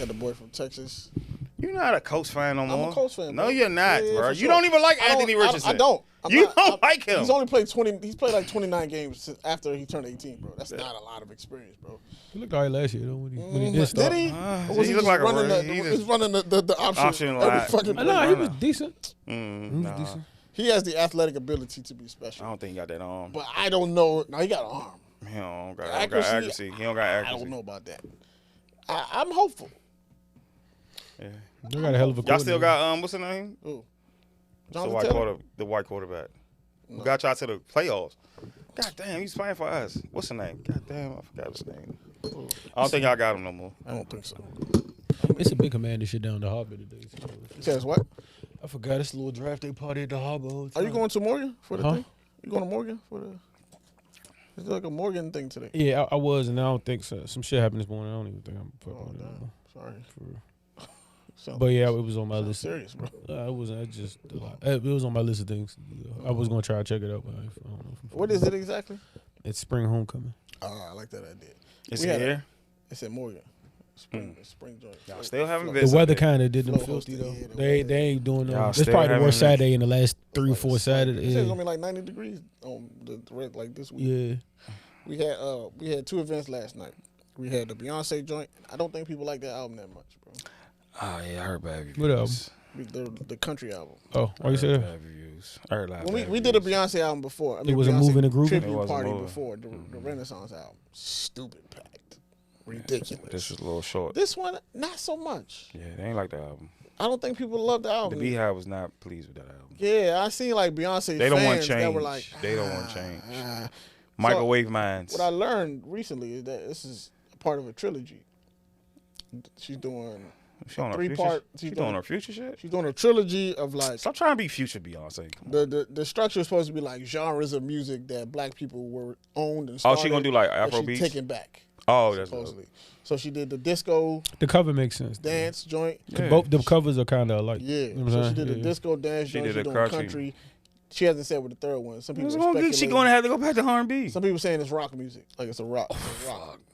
the boy from Texas. You're not a Colts fan no more. I'm a Colts fan. No, bro. you're not, Yeah, bro. for You sure. don't even like I don't- Anthony Richardson. I don't. You don't like him. He's only played 20. He's played like 29 games since after he turned 18, bro. That's not a lot of experience, bro. He looked all right last year though when he did start. Did he? Or was he he looked just like a running run- the, he he's just- running the option Option every line. fucking Nah, play. he was decent. He was Nah. decent. He has the athletic ability to be I special, don't think he got that arm. but I don't know. Now he got an arm. He don't got Accuracy, accuracy. He don't got I accuracy. don't know about that. I'm hopeful. Yeah. They got a hell of a. Y'all still coordinator. got what's his name? Ooh. The Jonathan white Taylor? quarterback. Who got y'all to the playoffs? God damn, he's playing for us. What's his name? God damn, I forgot his name. I don't think y'all got him no more. I don't think so. It's a big commander shit down the harbor today. Says what? I forgot this little draft day party at the harbor. Are you going to Morgan for the Huh? thing? You going to Morgan for the? It's like a Morgan thing today. Yeah, I was, and I don't think so. Some shit happened this morning. I don't even think I'm fucking Oh with it. damn. Sorry. For- But yeah, it was on my Sounds list. serious, bro. It wasn't. I just it was on my list of things. I was gonna try to check it out, but I don't know. If I'm What is it exactly? It's spring homecoming. Oh, I like that idea. Is We he had a- here? It's in Morgan. Spring joint. Y'all still haven't Flow. been- The weather kind of did them Flo filthy hosted, though. yeah, the They weather. ain't doing Y'all no. This still probably the haven't worst been- Saturday in the last 3 or 4 It says Saturdays. it's gonna be like 90 degrees on the red like this week. Yeah. We had 2 events last night. We had the Beyonce joint. I don't think people like that album that much, bro. Oh yeah, I heard bad reviews. What album? The country album. Oh, why you say that? Bad reviews. I heard a lot of When bad we did a reviews. Beyonce album before. I It was a moving and grooving? It tribute was a party moving. before the Renaissance album. Stupid packed, ridiculous. This was a little short. This one, not so much. Yeah, they ain't like the album. I don't think people love the The album. Beehive was not pleased with that album. Yeah, I seen like Beyonce They don't want fans that were change. like, They don't want change. ah. Microwave minds. What I learned recently is that this is a part of a trilogy. She's doing She on her 3-part. future. She doing her future shit. She's doing a trilogy of like Stop trying to be future Beyonce. Come on. the structure is supposed to be like genres of music that black people were owned and Oh, started. she gonna do like that Afro she beats. taking back Oh, that's dope. supposedly. So she did the disco The cover makes sense. dance joint. Yeah. Both the covers are kind of alike. Yeah. You know what So I'm she saying? did the Yeah. disco dance She joint. did She a doing country. country. She hasn't said what the third one. She gonna have to go back to R&B. Some people saying it's rock music, like it's a rock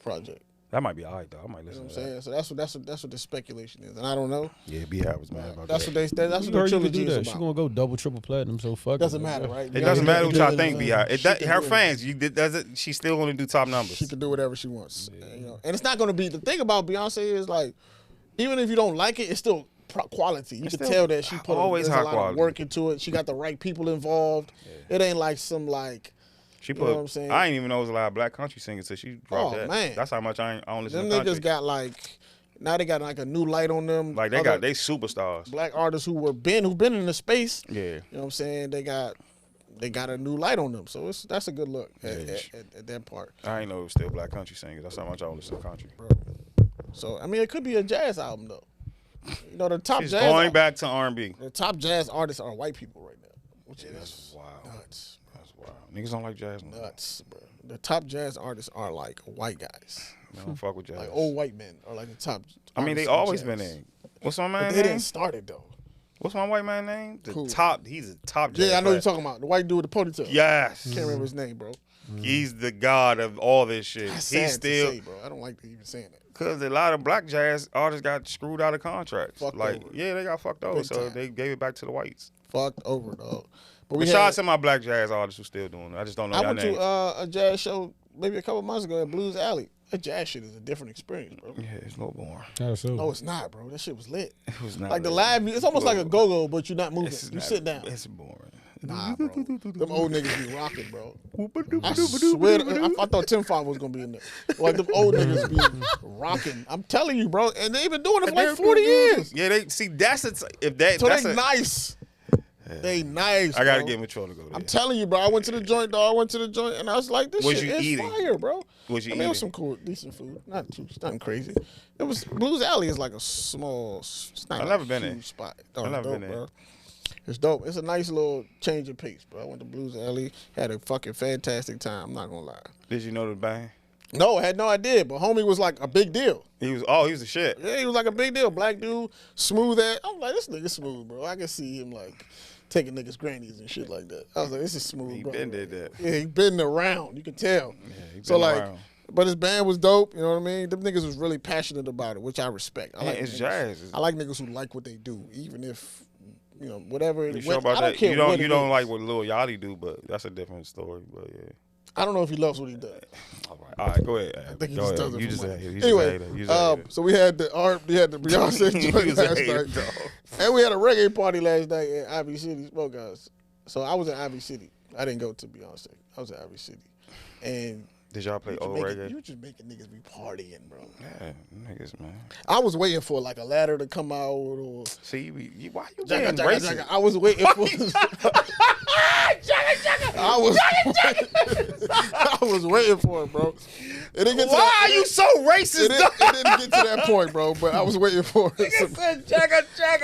project. That might be all right though. I might You know listen what to I'm that. saying? So that's what the speculation is, and I don't know. Yeah, B-Hab was mad about That's that. what that's You what the heard you could trilogy do is that. She about. gonna go double, triple platinum. So fuck. Doesn't it. matter, right? It doesn't matter what y'all think, She B-Hab. can Her do it. fans, she's still gonna do top numbers. She can do whatever she wants. You know? And it's not going to be, the thing about Beyonce is like, even if you don't like it, it's still quality. You It's can still tell that she put always there's high a lot quality. of work into it. She got the right people involved. It ain't like some like, She you put. know what I'm saying? I ain't even know it was a lot of black country singers until she dropped Oh, that. man. That's how much I don't listen them to country. niggas got like, now they got like a new light on them. Like they superstars. black artists who've been in the space. Yeah. You know what I'm saying? They got a new light on them. So that's a good look at that part. I ain't know it was still black country singers. That's how much I don't listen to country. So I mean, it could be a jazz album though. You know, the top She's jazz going back to R&B. the top jazz artists are white people right now, which is That's wild. nuts, That's wild. Niggas don't like jazz. No. nuts, bro. The top jazz artists are like white guys, They don't fuck with jazz. like old white men, are like the top. I mean, they artists of always jazz. been in. What's my But man they name? didn't start it though. What's my white man name? The Cool. top. He's a top jazz. Yeah, I know you're player. talking about the white dude with the ponytail. Yes. Can't remember his name, bro. He's the god of all this shit. That's He's sad still to say, bro. I don't like even saying that. because a lot of black jazz artists got screwed out of contracts. Fucked like, over. yeah, they got fucked over, Big so time. they gave it back to the whites. Fucked over, dog. But But shout out to my black jazz artists who still doing it. I just don't know I y'all went names. to a jazz show maybe a couple months ago at Blues Alley. That jazz shit is a different experience, bro. Yeah, it's no more. That's so. No, it's not, bro. That shit was lit. It was not Like the lit. live music, it's almost like a go-go, but you're not moving. It's You not- sit down. It's boring. Nah, bro. Them old niggas be rocking, bro. I swear, I thought Tim Font was gonna be in there. Like them old niggas be rocking. I'm telling you, bro. And they've been doing it for like 40 years. Yeah, they see that's if that. So that's they nice. They nice. I gotta bro. get mature to go there. I'm telling you, bro. I went to the joint, dog. I went to the joint, and I was like, "This Was shit you is eating? fire, bro." Was you I mean, it was eating? some cool, decent food. Not nothing crazy. It was Blues Alley is like a small. It's not I've like never a been huge there. spot. I've It's never dope, been there. bro. It's dope. It's a nice little change of pace, bro. I went to Blues Alley, had a fucking fantastic time. I'm not gonna lie. Did you know the band? No, I had no idea, but homie was like a big deal. He was the shit. Yeah, he was like a big deal. Black dude, smooth ass. I'm like, this nigga smooth, bro. I can see him like taking niggas grannies and shit like that. I was like, this is smooth, He bro. been did that. Yeah, he been around. You can tell. he So been like, around. but his band was dope. You know what I mean? Them niggas was really passionate about it, which I respect. I Yeah, like it's niggas- jazz. I like niggas who like what they do, even if whatever. You It sure went, about I don't that? care You what don't. You it don't is. like what Lil Yachty do, but that's a different story. But yeah. I don't know if he loves what he does. All right, go ahead. I think he Go just ahead. does it You for just a money. hater. You just a Anyway, hater. You just a hater. so we had the Beyonce You joint was a last hater, night, dog. and we had a reggae party last night at Ivy City Smokehouse. So I was in Ivy City. I didn't go to Beyonce. I was at Ivy City, and Did y'all play old reggae? you just making niggas be partying, bro. Yeah, niggas, man. I was waiting for like a ladder to come out or See, why you Jagga, being jagga, racist? jagga. I was waiting for. I was. I was waiting for it, bro. It didn't get to Why that, are you so racist? It didn't get to that point, bro. But I was waiting for it.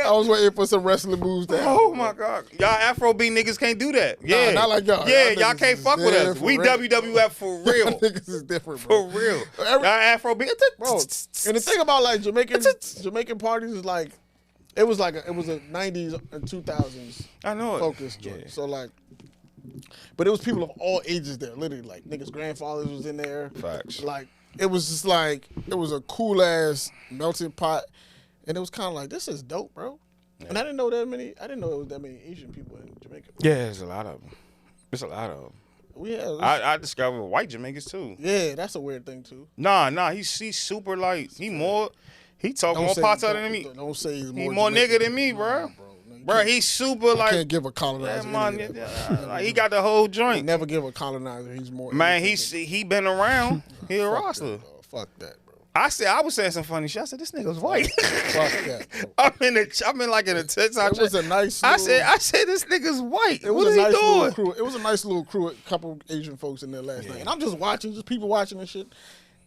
I was waiting for some wrestling moves to happen. Oh my God, y'all Afrobeat niggas can't do that. Yeah, not like y'all. Yeah, Y'all y'all niggas can't is fuck with there us. for We real. WWF for real, Niggas is different, for bro. real. Every- Y'all Afrobeat, Bro, and the thing about like Jamaican parties is like, it was a 90s and 2000s I know it. focus joint. So like, but it was people of all ages there. Literally, like niggas' grandfathers was in there. Facts. Like it was just like it was a cool ass melting pot, and it was kind of like this is dope, bro. And I didn't know that many. I didn't know there was that many Asian people in Jamaica. Yeah, there's a lot of them. There's a lot of them. We have. I discovered white Jamaicans too. Yeah, that's a weird thing too. Nah, he's super like he talk more say- parts than me. Don't say he's He more more Jamaican nigga than me, bro. Nah, bro. No, you Bro, can't- he's super like can't give a colonizer. yeah, man, any of that. like, he got the whole joint. Never give a colonizer. He's more. Man, anything he been around. He a than- roster. Fuck that, bro. I was saying some funny shit. I said this nigga's white. Fuck that. Bro. I'm in a TikTok. It was a nice. I little- said this nigga's white. It What was is a he nice little doing? crew. It was a nice little crew. A couple Asian folks in there last night, and I'm just watching, just people watching and shit.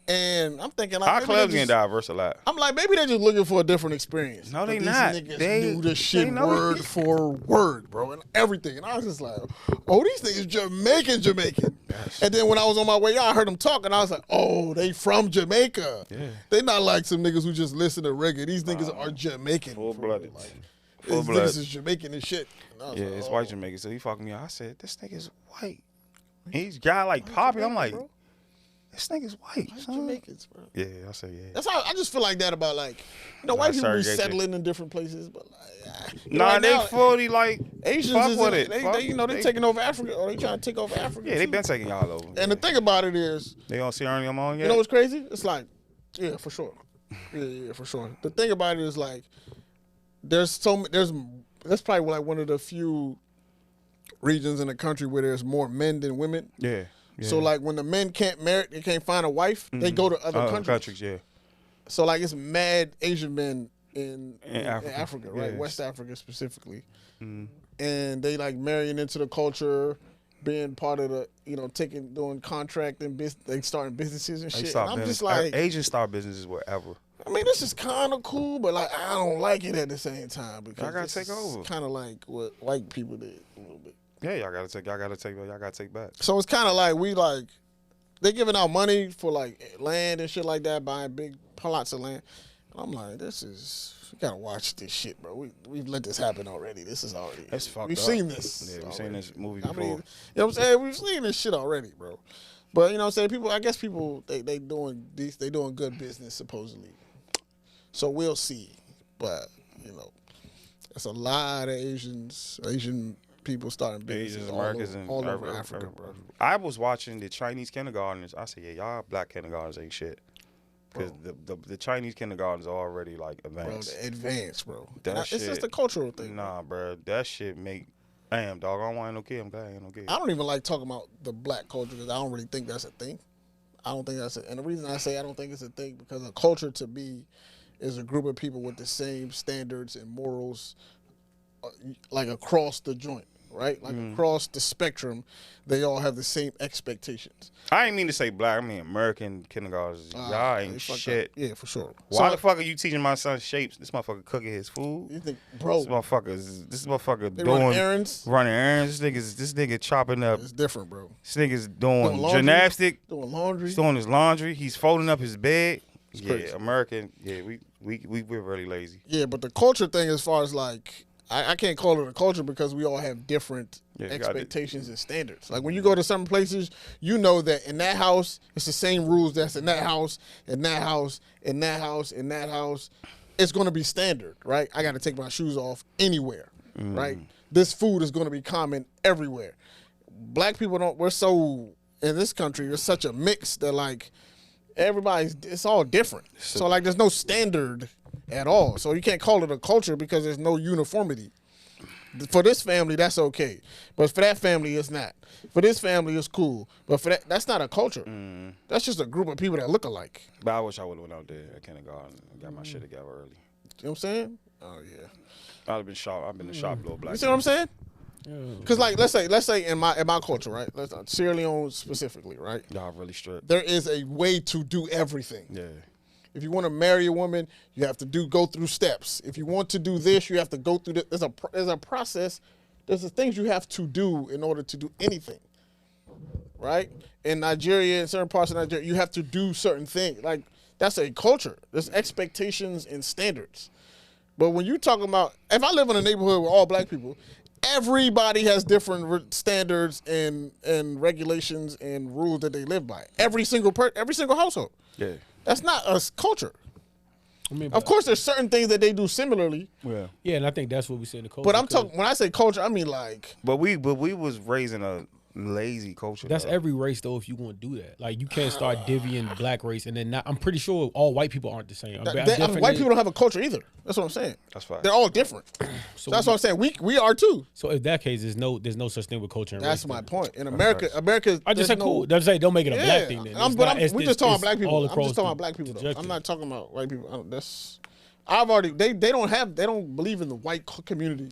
And I'm thinking, like, Our maybe clubs they getting just- diverse a lot. I'm like, maybe they're just looking for a different experience. No, But they these not. Niggas They- knew the shit they know- word for word, bro, and everything. And I was just like, oh, these niggas Jamaican. And then when I was on my way out, I heard them talking. I was like, oh, they from Jamaica. Yeah. They not like some niggas who just listen to reggae. These niggas are Jamaican. Full-blooded. Like, Full these blood. niggas is Jamaican and shit. And I was Yeah, like, it's oh. white Jamaican. So he fucking me out. I said, this nigga's white. He's got like popping. I'm like, Bro. This nigga's white. White son. Jamaicans, bro. Yeah, I say yeah. That's how I just feel like that about like, white people be segregation. settling in different places, but like, Nah, right they now, fully like Asians fuck is with in, it. Fuck- they taking over Africa, or they trying to take over Africa. Yeah, they too. been taking y'all over. And the thing about it is, They don't see Ernie on yet. you know what's crazy? It's like, yeah, for sure. Yeah, for sure. The thing about it is like, that's probably like one of the few regions in the country where there's more men than women. Yeah. So like when the men can't marry, they can't find a wife, they go to other countries. Yeah. So like it's mad Asian men in Africa. Africa, right? Yes. West Africa specifically. And they like marrying into the culture, being part of the, doing contract and they starting businesses and shit. And I'm just like, Asian start businesses whatever. I mean, this is kind of cool, but like I don't like it at the same time because Y'all gotta take over. Kind of like what white people did a little bit. Yeah, y'all gotta take back. So it's kind of like they giving out money for like land and shit like that, buying big plots of land. And I'm like, we gotta watch this shit, bro. We've let this happen already. This is already. That's fucked We've up. seen this. Yeah, we've seen already. this movie I before. mean, you know what I'm saying? We've seen this shit already, bro. But you know what I'm saying? I guess people they doing good business supposedly. So we'll see. But there's a lot of Asian people starting businesses Asians, Americans, and all over Africa, bro. I was watching the Chinese kindergartens. I said, yeah, y'all black kindergartens ain't shit. Because the Chinese kindergartens are already like advanced. Bro, advanced, bro. That It's just a cultural thing. Nah, bro, that shit make. Damn, dog, I don't want no kid. I'm glad I ain't no kid. I don't even like talking about the black culture because I don't really think that's a thing. I don't think that's and the reason I say I don't think it's a thing because a culture to me is a group of people with the same standards and morals, like across the joint, right? Like across the spectrum, they all have the same expectations. I ain't mean to say black. I mean American kindergartens. Y'all ain't shit. Yeah, for sure. Why the fuck are you teaching my son shapes? This motherfucker cooking his food. You think, bro? This motherfucker They doing running errands. Running errands. This nigga chopping up. It's different, bro. This nigga's doing laundry, gymnastics. doing laundry. He's doing his laundry. He's folding up his bed. crazy. American. Yeah, we're really lazy. Yeah, but the culture thing, as far as like, I can't call it a culture because we all have different expectations and standards. Like when you go to some places, you know that in that house, it's the same rules that's in that house, in that house, in that house, in that house. It's going to be standard, right? I got to take my shoes off anywhere, right? This food is going to be common everywhere. Black people we're so, in this country, it's such a mix that like, it's all different. So like there's no standard at all. So you can't call it a culture because there's no uniformity. For this family, that's okay. But for that family, it's not. For this family, it's cool. But for that's not a culture. That's just a group of people that look alike. But I wish I would have went out there at kindergarten and got my shit together early. You know what I'm saying? Oh yeah. I'd have been shocked. I've been in shop little black. You see what I'm saying? Because like let's say in my culture, right? Sierra Leone specifically, right? Y'all really strict. There is a way to do everything. Yeah. If you want to marry a woman, you have to go through steps. If you want to do this, you have to go through there's a process. There's the things you have to do in order to do anything. Right? In Nigeria, in certain parts of Nigeria, you have to do certain things. Like that's a culture. There's expectations and standards. But when you talking about, if I live in a neighborhood with all black people, everybody has different standards and regulations and rules that they live by. Every single household. Yeah. That's not a culture. I mean, Of course, there's certain things that they do similarly. Yeah. Yeah, and I think that's what we say in the culture. But I'm talking, when I say culture, I mean like. But we was raising a lazy culture. That's though. every race though. If you want to do that, like you can't start divvying black race and then not. I'm pretty sure all white people aren't the same. White people don't have a culture either. That's what I'm saying. That's fine. They're all different. So That's what I'm saying. We are too. So if that case, there's no such thing with culture and race. That's my then. point. In America, I just said cool. Don't say don't make it a black thing. Then We just talking about black people. all I'm across just talking about black people. Though. I'm not talking about white people. They don't believe in the white community.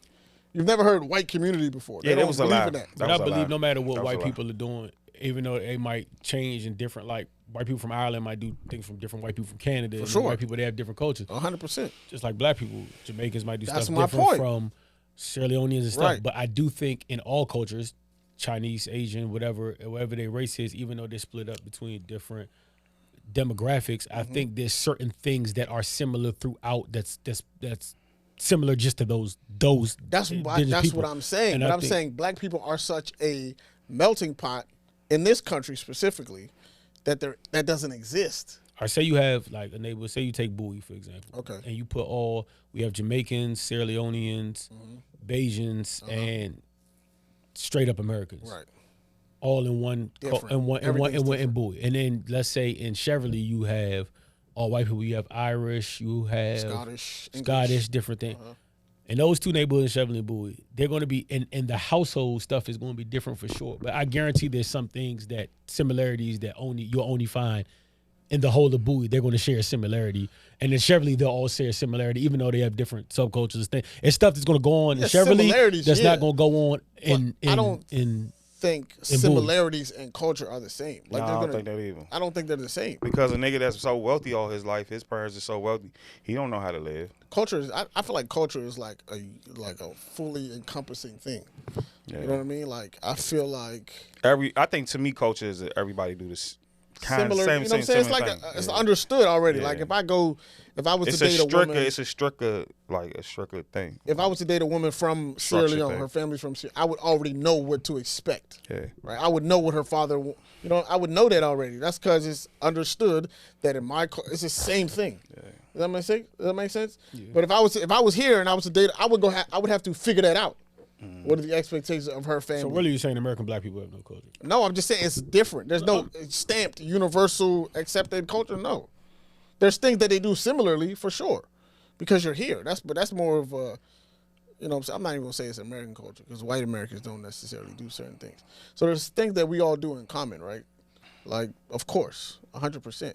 You've never heard white community before. They Yeah, that don't was a believe lie. in that. But I believe no matter what white lie. people are doing, even though they might change in different, like white people from Ireland might do things from different white people from Canada. And sure. White people, they have different cultures. 100%. Just like black people, Jamaicans might do That's stuff my different point. from Sierra Leoneans and stuff. Right. But I do think in all cultures, Chinese, Asian, whatever their race is, even though they're split up between different demographics, I think there's certain things that are similar throughout. That's similar just to those. That's indigenous people. what I'm saying. And But I I'm think- saying black people are such a melting pot in this country specifically that doesn't exist. Or say you have like a neighbor. Say you take Bowie for example. Okay. And you put we have Jamaicans, Sierra Leoneans, Bajans, and straight up Americans. Right. All in one Different. in Bowie. And then let's say in Cheverly you have all white people. You have Irish. You have Scottish, different things. And those two neighborhoods in Cheverly and Bowie, they're going to be in the household stuff is going to be different for sure. But I guarantee there's some things that similarities that you'll only find in the whole of Bowie. They're going to share a similarity, and in Cheverly they'll all share a similarity, even though they have different subcultures. It's stuff that's going to go on in Cheverly that's not going to go on in think similarities in culture are the same. Like I don't think that either. I don't think they're the same. Because a nigga that's so wealthy all his life, his parents are so wealthy, he don't know how to live. Culture is. I feel like culture is like a fully encompassing thing. Yeah. You know what I mean? Like I feel like I think to me, culture is that everybody do this kind of same. You know what I'm saying? It's like it's understood already. Yeah. Like if I was to date a woman, it's a stricter thing. If I was to date a woman from Sierra Leone, her family's from Sierra, I would already know what to expect. Yeah. Right. I would know what her father. I would know that already. That's because it's understood that in my it's the same thing. Yeah. Does that make sense? Yeah. But if I was here and I was to date, I would have to figure that out. What are the expectations of her family? So really you're saying American black people have no culture? No, I'm just saying it's different. There's no stamped, universal, accepted culture. No. There's things that they do similarly for sure. Because you're here. That's more of a, I'm not even going to say it's American culture because white Americans don't necessarily do certain things. So there's things that we all do in common, right? Like, of course, 100%.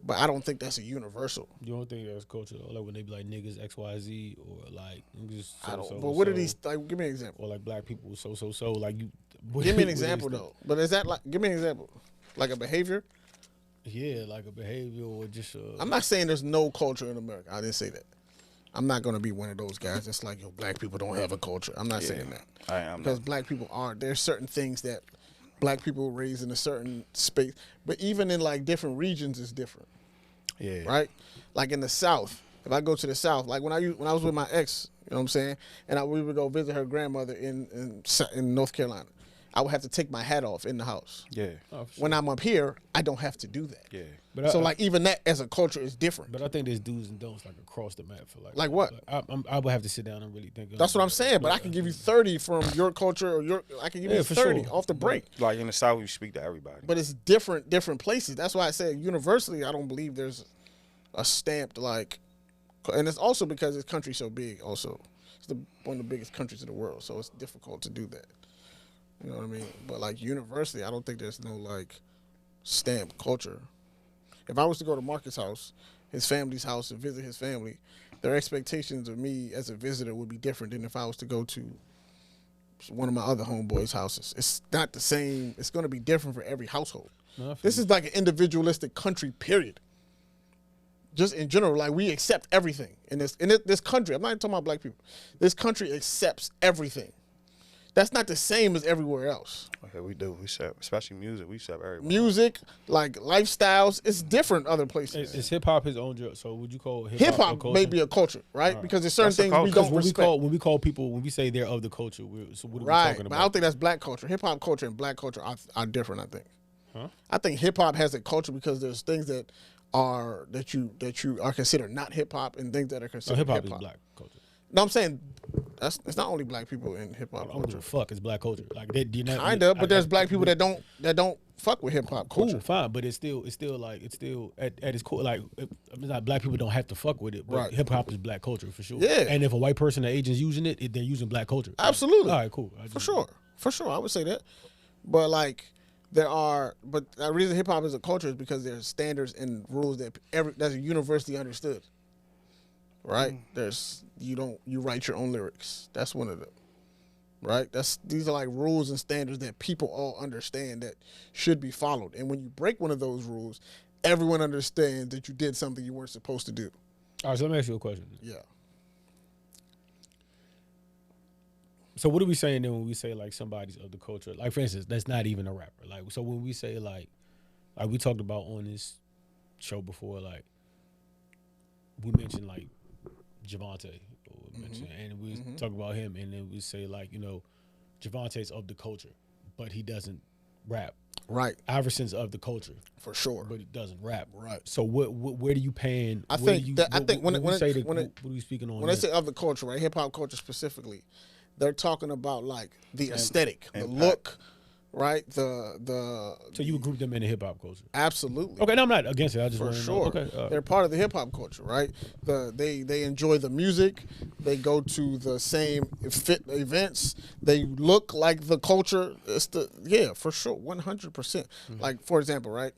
But I don't think that's a universal. You don't think that's culture? Like when they be like niggas XYZ or like niggas I don't. But what are these? Like, give me an example. Or like black people so like you. Give me an example though. But is that like? Give me an example. Like a behavior. Yeah, like a behavior or just. I'm not saying there's no culture in America. I didn't say that. I'm not gonna be one of those guys that's like, yo, black people don't have a culture. I'm not saying that. I am because black people are. There's certain things that black people raised in a certain space, but even in like different regions, it's different. Yeah. Right. Like in the South, if I go to the South, like when I was with my ex, you know what I'm saying, and we would go visit her grandmother in North Carolina, I would have to take my hat off in the house. Yeah. Oh, sure. When I'm up here, I don't have to do that. Yeah. But so like even that as a culture is different. But I think there's do's and don'ts like across the map for like what? I would have to sit down and really think. That's what I'm saying. But I can give you 30 from your culture, or I can give you 30 off the break. Like in the South, you speak to everybody. But it's different places. That's why I said universally, I don't believe there's a stamped like, and it's also because this country's so big. Also, it's one of the biggest countries in the world, so it's difficult to do that. You know what I mean? But like universally, I don't think there's no like stamped culture. If I was to go to Marcus' house, his family's house, and visit his family, their expectations of me as a visitor would be different than if I was to go to one of my other homeboys' houses. It's not the same. It's going to be different for every household. No, this is like an individualistic country, period. Just in general, like we accept everything in this country. I'm not even talking about black people. This country accepts everything. That's not the same as everywhere else. Okay, we do. We accept, especially music. We accept everybody. Music, like lifestyles, it's different other places. Is hip hop his own drug? So would you call hip hop maybe a culture, right? Because there's certain things we don't respect. When we call people, when we say they're of the culture, so what are we talking about? But I don't think that's black culture. Hip hop culture and black culture are different. I think. Huh? I think hip hop has a culture because there's things that you are considered not hip hop and things that are considered hip hop. Is black culture. No, I'm saying it's not only black people in hip hop culture. Fuck, it's black culture. Like but there's black people that don't fuck with hip hop culture. Cool, fine, but it's still at its core. Like, it's not black people don't have to fuck with it, but right. Hip hop is black culture for sure. Yeah, and if a white person or agent's using it, they're using black culture. Absolutely. All right, cool. For sure, I would say that. But like. But the reason hip hop is a culture is because there's standards and rules that's universally understood. Right? You write your own lyrics. That's one of them. Right? These are like rules and standards that people all understand that should be followed. And when you break one of those rules, everyone understands that you did something you weren't supposed to do. All right, so let me ask you a question. Yeah. So what are we saying then when we say like somebody's of the culture? Like for instance, that's not even a rapper. Like so when we say like we talked about on this show before, like we mentioned like Javante, and we talk about him, and then we say like Javante's of the culture, but he doesn't rap. Right. Iverson's of the culture, For sure. but he doesn't rap. Right. So where do you pan? I where think do you, that- I what- think when what it- we when say it- the- when it- what are you speaking on? When they that? say of the culture, right, hip hop culture specifically, they're talking about like the aesthetic, the impact. look, right? The So you would group them in the hip hop culture? absolutely. Okay, no, I'm not against it. I just For want to sure. know. Okay, They're part of the hip hop culture, right? They enjoy the music. They go to the same events. They look like the culture. It's for sure, 100%. Like for example, right?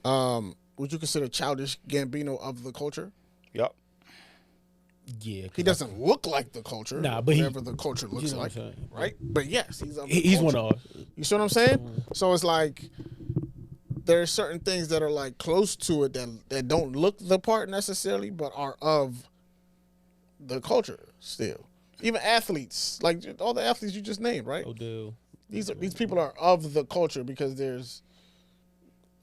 Would you consider Childish Gambino of the culture? Yup. yeah, 'cause He doesn't look like the culture. Nah, but he- whatever the culture looks know like, what I'm saying. right? But yes, he's of the he's one culture. of us. You see what I'm saying? So it's like there's certain things that are like close to it that don't look the part necessarily, but are of the culture still. Even athletes, like all the athletes you just named, right? Odell. These people are of the culture because there's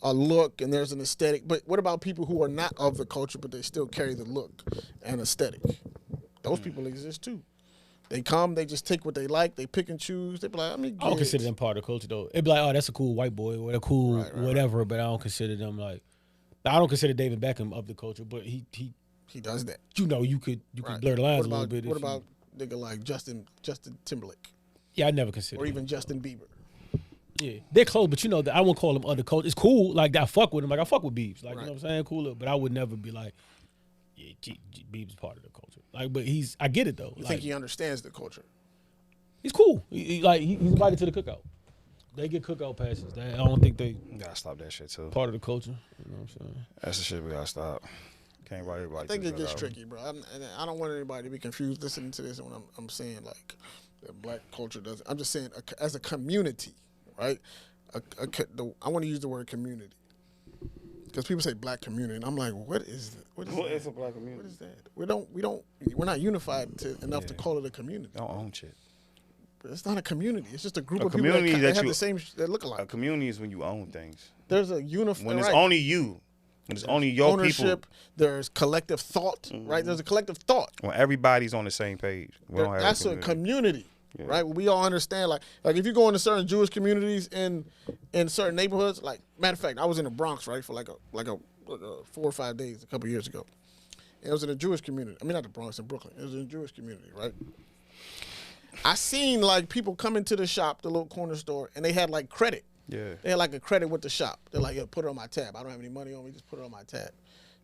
a look and there's an aesthetic. But what about people who are not of the culture but they still carry the look and aesthetic? Those people exist too. They come, they just take what they like, they pick and choose. They be like, I don't consider them part of the culture though. It'd be like, oh, that's a cool white boy or a cool whatever, but I don't consider them like. I don't consider David Beckham of the culture, but he does that. you know, you could Right. blur the lines What a little about bit. what about nigga like Justin Timberlake Yeah, I never consider. or him. even Justin Bieber? Yeah, they're close, but you know, I won't call them other culture. It's cool, like I fuck with them, like I fuck with Biebs, like you know what I'm saying, cool. But I would never be like, yeah, Biebs is part of the culture. Like, but I get it though. You like, think he understands the culture? he's cool. He's invited to the cookout. They get cookout passes. I don't think they You gotta stop that shit too. part of the culture. You know what I'm saying? That's the shit we gotta stop. Can't invite everybody. I think to it the gets cookout. tricky, bro. And I don't want anybody to be confused listening to this when I'm saying like the black culture doesn't. I'm just saying as a community, right? I want to use the word community because people say black community, and I'm like, what is What that? is a black community? What is that? We're not unified enough to call it a community. Don't own shit. It's not a community. It's just a group A of people that, community that that have you- the same that look A alike. community is when you own things. There's a unified When it's only you. When it's only your ownership. people. There's collective thought, right? There's a collective thought. When everybody's on the same page. We don't have That's a community, right? We all understand. Like if you go into certain Jewish communities in certain neighborhoods, like matter of fact, I was in the Bronx, right, for like a 4 or 5 days a couple years ago. And it was in a Jewish community. I mean, not the Bronx, in Brooklyn. It was in a Jewish community, right? I seen like people come into the shop, the little corner store, and they had like credit. Yeah. They had like a credit with the shop. They're like, yo, put it on my tab. I don't have any money on me, just put it on my tab.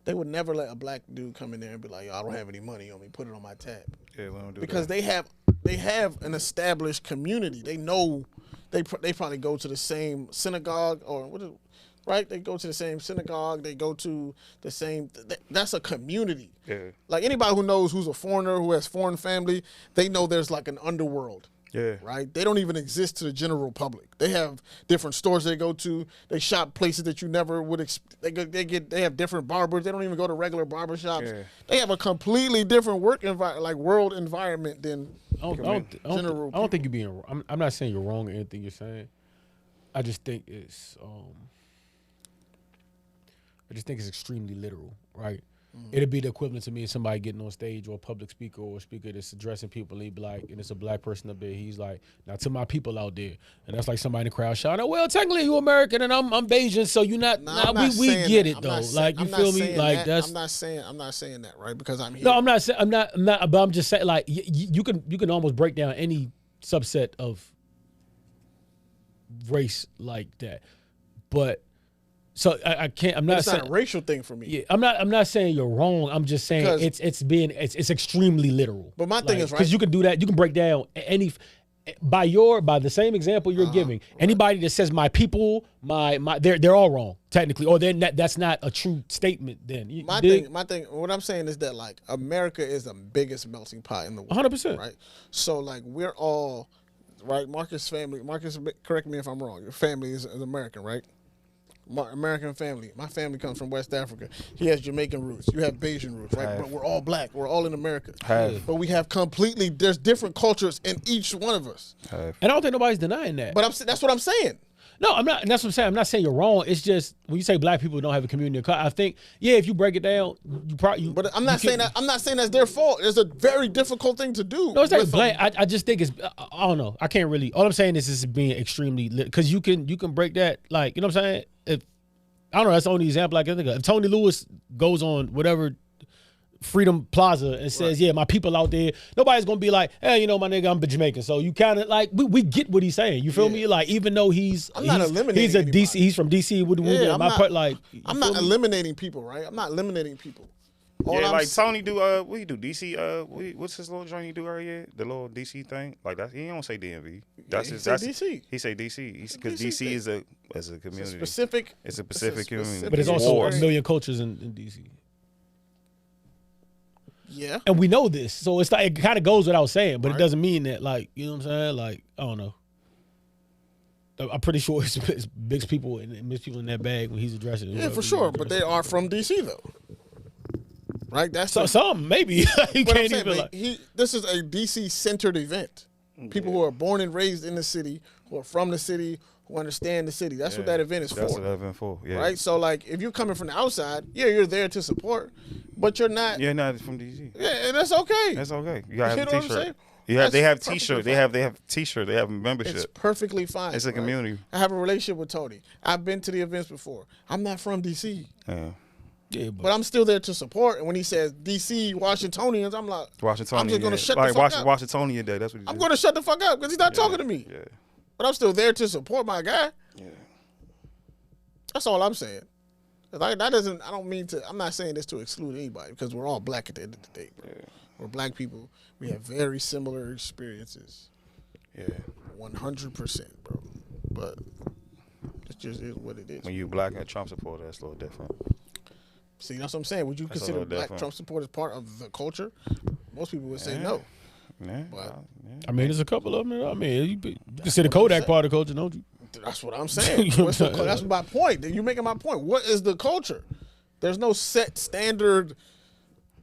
They would never let a black dude come in there and be like, yo, I don't have any money on me, put it on my tab. Yeah, we don't do Because that. they have an established community. They know they probably go to the same synagogue or right? They go to the same synagogue. They go to the same. That's a community. Yeah. Like anybody who knows who's a foreigner who has foreign family, they know there's like an underworld. Yeah. Right? They don't even exist to the general public. They have different stores they go to. They shop places that you never would they have different barbers. They don't even go to regular barber shops. Yeah. They have a completely different world environment than I don't think you're being. I'm not saying you're wrong in anything you're saying. I just think it's. I just think it's extremely literal, right? It'd be the equivalent to me of somebody getting on stage or a public speaker or a speaker that's addressing people. And he'd be like, and it's a black person up there. He's like, now to my people out there, and that's like somebody in the crowd shouting, "Well, technically you American and I'm Bayesian, so you're not." We get it though. Like you feel me? Like that's. I'm not saying that, right? Because I'm here. No, I'm not saying. I'm not. But I'm just saying, like you can almost break down any subset of race like that, but. So I can't. I'm not it's saying not a racial thing for me. Yeah, I'm not saying you're wrong. I'm just saying it's extremely literal. But my thing is, right, because you can do that. You can break down any by the same example you're giving. Anybody that says my people, they're all wrong technically, or that's not a true statement. Then my thing. What I'm saying is that like America is the biggest melting pot in the world. 100%. Right. So like we're all right. Marcus' family. Marcus, correct me if I'm wrong. Your family is American, right? American family. My family comes from West Africa. He has Jamaican roots. You have Bayesian roots, right? But we're all black. We're all in America. But we have there's different cultures in each one of us. And I don't think nobody's denying that. But that's what I'm saying. No, I'm not. And that's what I'm saying. I'm not saying you're wrong. It's just when you say black people don't have a community of color, I think if you break it down, you probably. But I'm not saying that. I'm not saying that's their fault. It's a very difficult thing to do. No, it's not blame. I just think it's. I don't know. I can't really. All I'm saying is being extremely because you can break that like you know what I'm saying. If I don't know, that's the only example I can think of. If Tony Lewis goes on whatever Freedom Plaza and says, "Yeah, my people out there," nobody's gonna be like, "Hey, you know, my nigga, I'm Jamaican." So you kind of like we get what he's saying. You feel me? Like even though I'm not eliminating he's a anybody. DC, he's from DC. I'm not eliminating people, right? I'm not eliminating people. Tony do what he do DC what's his little joint he do earlier, the little DC thing like that. He don't say DMV. That's DC. He say DC because DC is a community. It's a specific community, but it's also a million cultures in DC. Yeah, and we know this, so it's like it kind of goes without saying, but it doesn't mean that like you know what I'm saying. Like I don't know. I'm pretty sure it's mixed people and mixed people in that bag when he's addressing it. Yeah, for sure, but they are from DC though. Right, that's some maybe. You can't saying, even like. This is a DC-centered event. People who are born and raised in the city, who are from the city, who understand the city. That's what that event is for. That's what that event for. Yeah. Right. So like, if you're coming from the outside, you're there to support, but you're not. You're not from DC. Yeah, and that's okay. That's okay. You gotta have know a T-shirt. They have T-shirt. They have T-shirt. They have membership. It's perfectly fine. It's a community. I have a relationship with Tony. I've been to the events before. I'm not from DC. Yeah, but I'm still there to support. And when he says DC Washingtonians, I'm like, Washingtonian. I'm just going to shut the fuck up. Washingtonian Day. That's what I'm going to shut the fuck up because he's not talking to me. Yeah. But I'm still there to support my guy. Yeah. That's all I'm saying. I don't mean to. I'm not saying this to exclude anybody because we're all black at the end of the day, bro. Yeah. We're black people. We have very similar experiences. Yeah. 100%, bro. But it just is what it is. When you black and Trump supporter, that's a little different. See, that's what I'm saying. Would you consider black Trump supporters part of the culture? Most people would say no. Yeah. But, I mean, there's a couple of them. I mean, you consider Kodak part of the culture, don't you? That's what I'm saying. That's my point. You're making my point. What is the culture? There's no set standard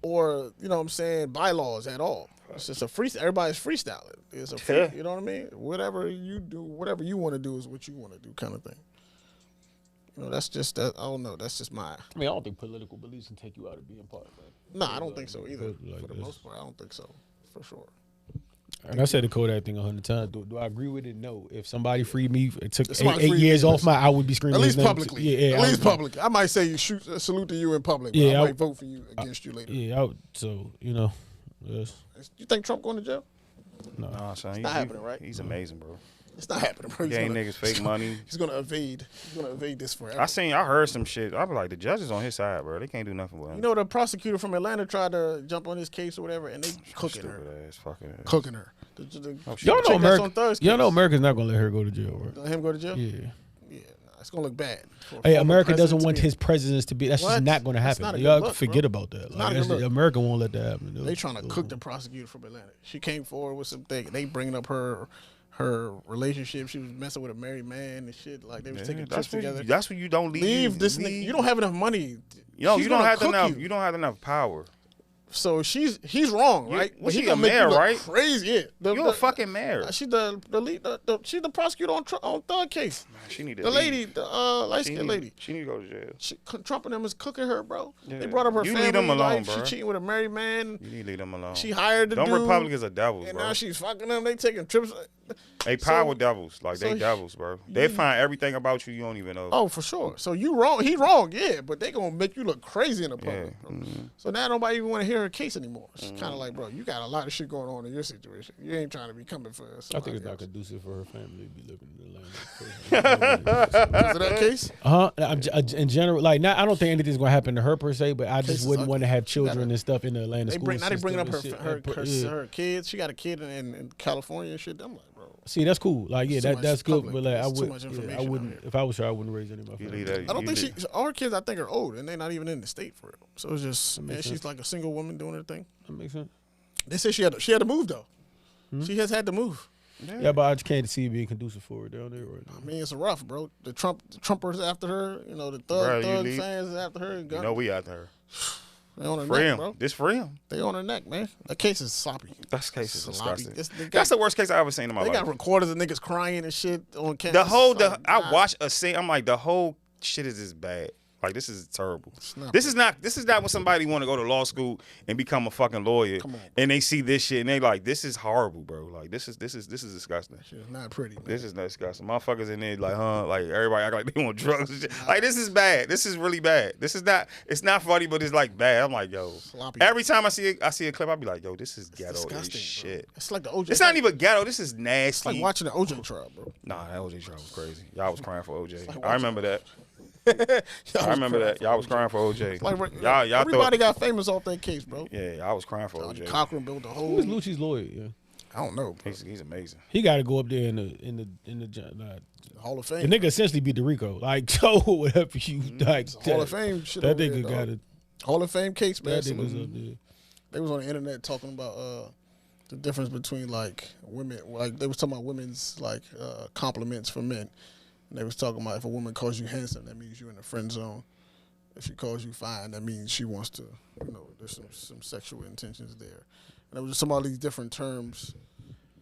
or, you know what I'm saying, bylaws at all. It's just a free. Everybody's freestyling. It's a free, you know what I mean? Whatever you do, whatever you want to do is what you want to do kind of thing. You know, that's just that. I don't know. That's just my. I mean, I don't think political beliefs can take you out of being part of that. No, I don't think so either. For the most part, I don't think so. For sure. And I said the Kodak thing 100 times. Do I agree with it? No. If somebody freed me, it took 8 years off I would be screaming. At least publicly. Yeah, at least publicly. I might say salute to you in public. But I might vote for you against you later. Yeah. So you know. Yes. You think Trump going to jail? No, son. It's not happening, right? He's amazing, bro. It's not happening, bro. He ain't niggas fake money. He's gonna evade. He's gonna evade this forever. I heard some shit. I be like, the judge is on his side, bro. They can't do nothing with him. You know, the prosecutor from Atlanta tried to jump on his case or whatever, and they cooking her. Cooking her. Y'all know America's not gonna let her go to jail, right? Let him go to jail? Yeah. Yeah. It's gonna look bad. Hey, America doesn't want his presidents to be. That's just not gonna happen. Y'all forget about that. America won't let that happen. They trying to cook the prosecutor from Atlanta. She came forward with some thing. They bringing up her relationship. She was messing with a married man and shit. Like they was taking trips together. That's when you don't leave this nigga. You don't have enough money. Yo, you don't have enough. You don't have enough power. So he's wrong, right? Well, she a mayor, right? Crazy, yeah. You a fucking mayor. She's the lead. She's the prosecutor on Thug case. Man, she need to the lady, the light skinned lady. She need to go to jail. Trump and them is cooking her, bro. Yeah. They brought up her family. Leave them alone, bro. She cheating with a married man. You need to leave them alone. She hired the dude. Them Republicans are devils, and bro. now she's fucking them. They taking trips. They power devils. Like, they devils, bro. They find everything about you don't even know. Oh, for sure. So you wrong. He wrong, yeah. But they going to make you look crazy in the public, bro. Mm-hmm. So now nobody even want to hear her case anymore. It's kind of like, bro, you got a lot of shit going on in your situation. You ain't trying to be coming for us. I think it's not conducive for her family to be living in Atlanta. Is it that case? In general, like, I don't think anything's going to happen to her per se, but I just wouldn't want to have children and stuff in the Atlanta school system. Now they bringing up her kids. She got a kid in California and shit. I'm like, bro. See, that's cool. Like, yeah, that's good. But like, I wouldn't. If I was her, I wouldn't raise any of my family. I don't think all her kids, I think, are old, and they're not even in the state for it. So it's just, she's like a single woman doing her thing. That makes sense. They said she had to move though. She has had to move. Yeah, but I just can't see it being conducive for her down there right now. I mean, it's rough, bro. The Trumpers after her. You know, the thug fans after her. You know, we after her. They on her Free neck, him. bro. Just free him. They on her neck, man. That case is sloppy. That case is Sloppy. disgusting. They That's the worst case I ever seen in my They life. got recorders of niggas crying and shit on camera. I watched a scene. I'm like, the whole shit is just bad. Like, this is terrible. This is not when somebody want to go to law school and become a fucking lawyer, and they see this shit and they like, this is horrible, bro. Like, this is disgusting. Shit is not pretty, man. This is not disgusting. Motherfuckers in there like, like everybody act like they want drugs and shit. Like, this is bad. This is really bad. It's not funny, but it's like bad. I'm like, yo. Sloppy. Every time I see a clip, I be like, yo, this is ghetto as disgusting, shit. Bro. It's like the OJ. It's not even ghetto. This is nasty. It's like watching the OJ trial, bro. Nah, that OJ trial was crazy. Y'all was crying for OJ. like I remember that. I remember that. Y'all was crying for OJ. Like, y'all everybody thought, got famous off that case, bro. yeah, I was crying for OJ. Cochran built a whole. Who is Lucci's lawyer? Yeah. I don't know. Bro. He's amazing. He got to go up there in the Hall of the Fame. nigga essentially beat DeRico. Like, so whatever you like. Hall of Fame shit. That over nigga there, got dog. it. Hall of Fame case, man. That nigga's up there. They was on the internet talking about the difference between like women, like they was talking about women's like compliments for men. And they was talking about if a woman calls you handsome, that means you're in the friend zone. If she calls you fine, that means she wants to, there's some sexual intentions there. And there was just some of these different terms,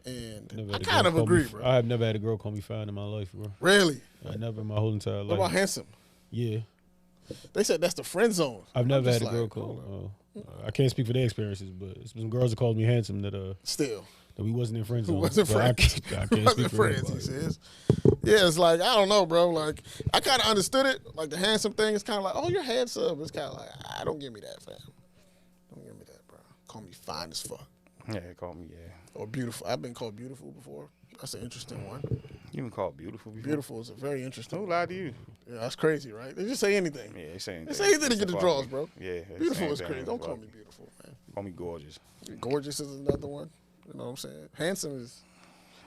and I kind of agree, bro. I have never had a girl call me fine in my life, bro. Really? I never in my whole entire life. What about handsome? Yeah. They said that's the friend zone. I've never had a just girl like, call. I can't speak for their experiences, but some girls that called me handsome that Still. that we wasn't in friend zone. Wasn't But I friends. can't Wasn't speak for friends, everybody. he says. Yeah, it's like, I don't know, bro. Like, I kind of understood it. Like, the handsome thing is kind of like, oh, you're handsome. It's kind of like, don't give me that, fam. Don't give me that, bro. Call me fine as fuck. Yeah, call me, yeah. Or beautiful. I've been called beautiful before. That's an interesting one. You been called beautiful before? Beautiful is a very interesting Who one. lied to you? Yeah, that's crazy, right? They just say anything. Yeah, they say anything. They say anything to It's get the fuck draws, me. bro. Yeah. they Beautiful say is anything crazy. to Don't fuck call me beautiful, man. Call me gorgeous. Gorgeous is another one. You know what I'm saying? Handsome is,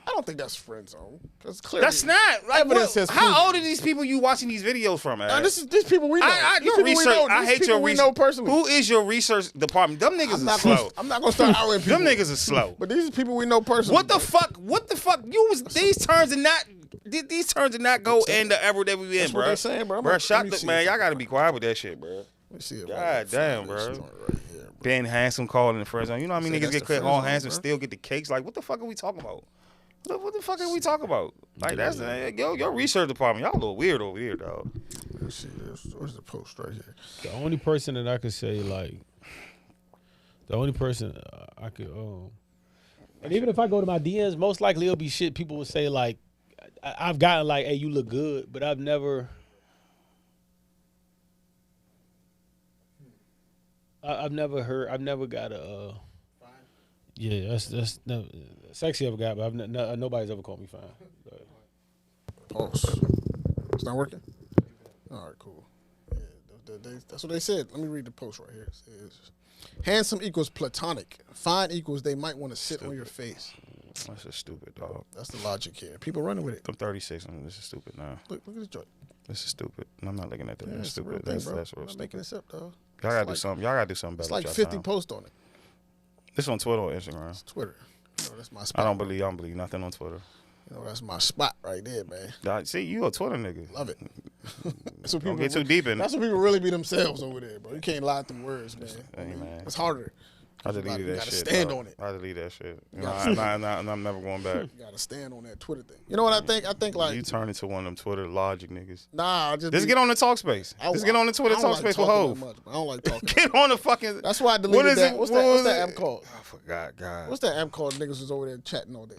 I don't think that's friend zone. Because clearly. That's not. Like, Evidence has proven how old it. are these people you watching these videos from, man? This is these people we know. I These your people we research. know. I These hate people your we research. know personally. Who is your research department? Them niggas I'm is not slow. gonna, I'm not gonna start outing people. Them niggas are slow. But these are people we know personally. What the fuck? What the fuck? These terms did not. These terms did not go in the ever that we in, That's bro. what they saying, bro. Bro, Let shut me the see man. it. Y'all gotta be quiet with that shit, bro. Let me see it. God damn, bro. Right here, bro. Being handsome, calling in the friend zone. You know how many Say niggas that's get the called friend all zone, handsome, bro. still get the cakes? Like, what the fuck are we talking about? What the fuck are we talking about? Like, that's your research department. Y'all a little weird over here, dog. Let's see this. Where's the post right here? The only person that I could say like, the only person I could, and even if I go to my DMs, most likely it'll be shit people would say like, I've gotten like, hey, you look good, but I've never got a. Yeah, that's no, sexy I've got, but nobody's ever called me fine. But. Pause. It's not working? All right, cool. Yeah, that's what they said. Let me read the post right here. It says, handsome equals platonic. Fine equals they might want to sit on your face. That's just stupid, dog. That's the logic here. People running with it. I'm 36. This is stupid now. Look at this joint. This is stupid. I'm not looking at that. Yeah, That's it's a real stupid. thing, bro. That's real I'm not making stupid. this up, dog. Y'all gotta It's do like- something. Y'all gotta do something better. It's like with y'all 50 time. posts on it. This on Twitter or Instagram. It's Twitter. You know, that's my spot. I don't believe nothing on Twitter. You know, that's my spot right there, man. See, you a Twitter nigga. Love it. That's what Don't people get too deep in That's it. what people really be themselves over there, bro. You can't lie through words, man. Hey, man. It's harder. I deleted You that gotta shit. stand dog. on it. I deleted that shit. You know, gotta- I'm never going back. You gotta stand on that Twitter thing. You know what I think? I think like You turn into one of them Twitter logic niggas. nah. I just Just get on the talk space. Just get on the Twitter I don't talk like space with talking that Hove. much, I don't like talking. Get on the fucking. That's why I deleted What is that. it? What's What that? What's was that it? app called? I forgot, God. What's that app called? Niggas was over there chatting all day.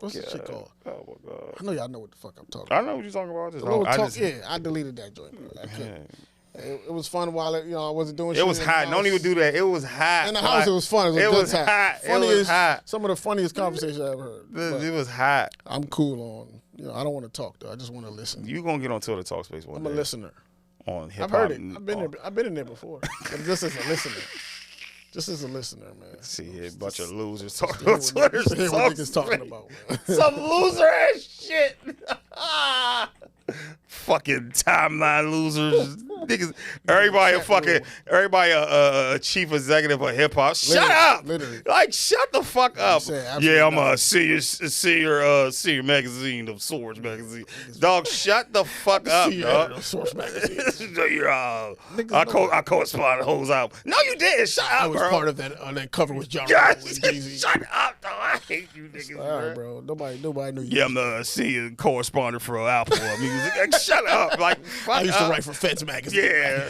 What's that shit God. called? Oh my God. I know y'all know what the fuck I'm talking about. I know what you're talking about. I just The little don't- I talk, just- yeah, I deleted that joint, bro. I couldn't. Yeah. It was fun while I wasn't doing shit. It was in the hot. Don't house. even do that. It was hot. In the house, it was fun. It was a good time. hot. It was Funniest, hot. some of the funniest conversations I ever heard. But It was hot. I'm cool on, I don't want to talk though. I just want to listen. You gonna get on Twitter talk space one I'm a day listener. on hip I've hop. heard it. I've been in there before. But just as a listener. Just as a listener, man. See here, bunch of losers talking Hear on what Twitter. niggas- hear what talk niggas talking space. about, man. Some loser ass shit. Fucking timeline losers. Niggas, everybody a chat fucking, room. everybody a chief executive of hip hop. Shut Literally, up, literally. like shut the fuck up. said absolutely Yeah, I'm a nothing. senior magazine of Swords magazine. Dog, shut the fuck up, See you dog. at Source magazine. I know co-spawned hoes out. No, you didn't. Shut I up, was bro. part of that cover with John Yes, and Jay-Z. shut up, dog. I hate you niggas, All right, bro. bro. Nobody knew you. Yeah, I'm the senior correspondent for Apple Music. Like, shut up. Like, fuck I used to up. write for Feds magazine. Yeah.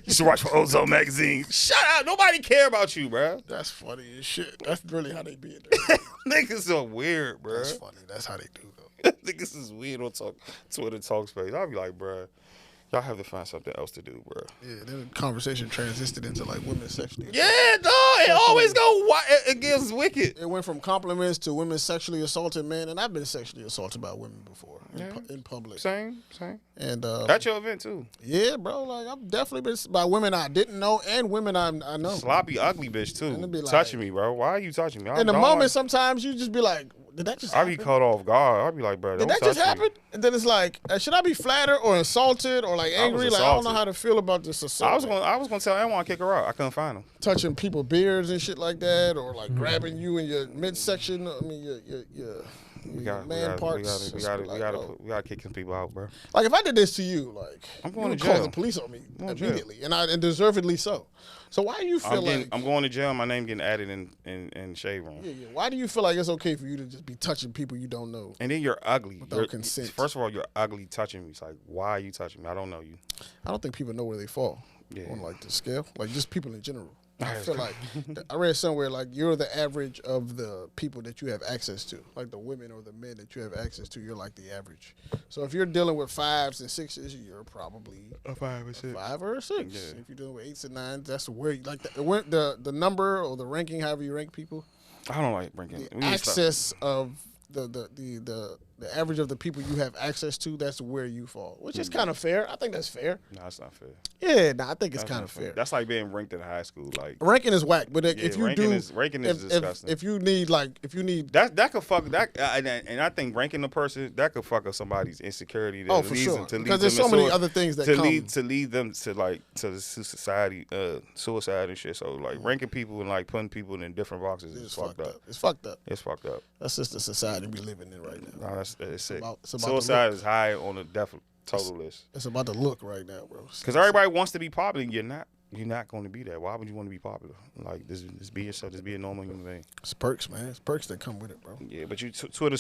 Used to write for Ozone magazine. Shut up. Nobody care about you, bro. That's funny as shit. That's really how they be in there. Niggas are weird, bro. That's funny. That's how they do though. Niggas is weird on Twitter talk space. I'll be like, bro, y'all have to find something else to do, bro. Yeah, then the conversation transited into like women sexually. Yeah, dog. It always go. It gives wicked. It went from compliments to women sexually assaulted men, and I've been sexually assaulted by women before in public. Same. And That's your event too. yeah, bro, like I've definitely been by women I didn't know and women I know. Sloppy, ugly bitch too. And it be like- Touching me, bro. Why are you touching me? In the moment, sometimes you just be like, "Did that just I happen? be caught off guard. I be like, bro, Did don't that touch just happen?" me. And then it's like, should I be flattered or insulted or like angry? Like I don't know assaulted. how to feel about this assault. I was gonna tell everyone to kick her out. I couldn't find him. Touching people beards and shit like that, or like grabbing you in your midsection. I mean, your We got parts. we gotta kick some people out, bro. Like if I did this to you, like I'm going you would to call jail. the police on me going to jail. immediately, and deservedly so. So why do you feel like? I'm going to jail. My name getting added in shade room. Yeah. Why do you feel like it's okay for you to just be touching people you don't know? And then you're ugly. Without consent. First of all, you're ugly touching me. It's like, why are you touching me? I don't know you. I don't think people know where they fall Yeah. on like the scale, like just people in general. I feel like I read somewhere like you're the average of the people that you have access to, like the women or the men that you have access to. You're like the average. So if you're dealing with 5s and 6s, you're probably A 5 or 6. 5 or a 6. Yeah. If you're dealing with 8s and 9s, that's where you, like the number or the ranking, however you rank people, I don't like ranking. the access of the average of the people you have access to, that's where you fall, which is kind of fair. I think that's fair. No, that's not fair. Yeah, I think it's That's kind not of fair. That's like being ranked in high school. Like Ranking is whack, but if you ranking do, is disgusting. if you need that could fuck that, and I think ranking the person that could fuck up somebody's insecurity. That Oh, for leads sure. them to lead Because there's them so many to other things that to come. lead them to like to the society, suicide and shit. So like ranking people and like putting people in different boxes is it's fucked up. It's fucked up. It's fucked up. That's just the society we living in right now. No, it's sick. it's about the Suicide look. is high on the total list. It's about the look right now, bro. Because everybody wants to be popular. You're not going to be that. Why would you want to be popular? Like, just be yourself. Just be a normal human being. It's perks, man. It's perks that come with it, bro. Yeah, but you Twitter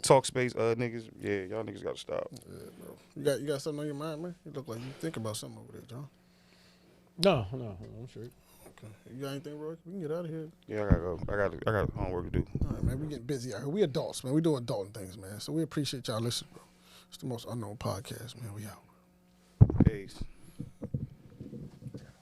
talk space niggas. Yeah, y'all niggas got to stop. Yeah, bro. You got something on your mind, man? You look like you think about something over there, John. No, I'm straight. Okay. You got anything, Roy? We can get out of here. Yeah, I gotta go. I got homework to do. All right, man. We getting busy out here. We adults, man. We doing adulting things, man. So we appreciate y'all listening, bro. It's the most unknown podcast, man. We out. Peace.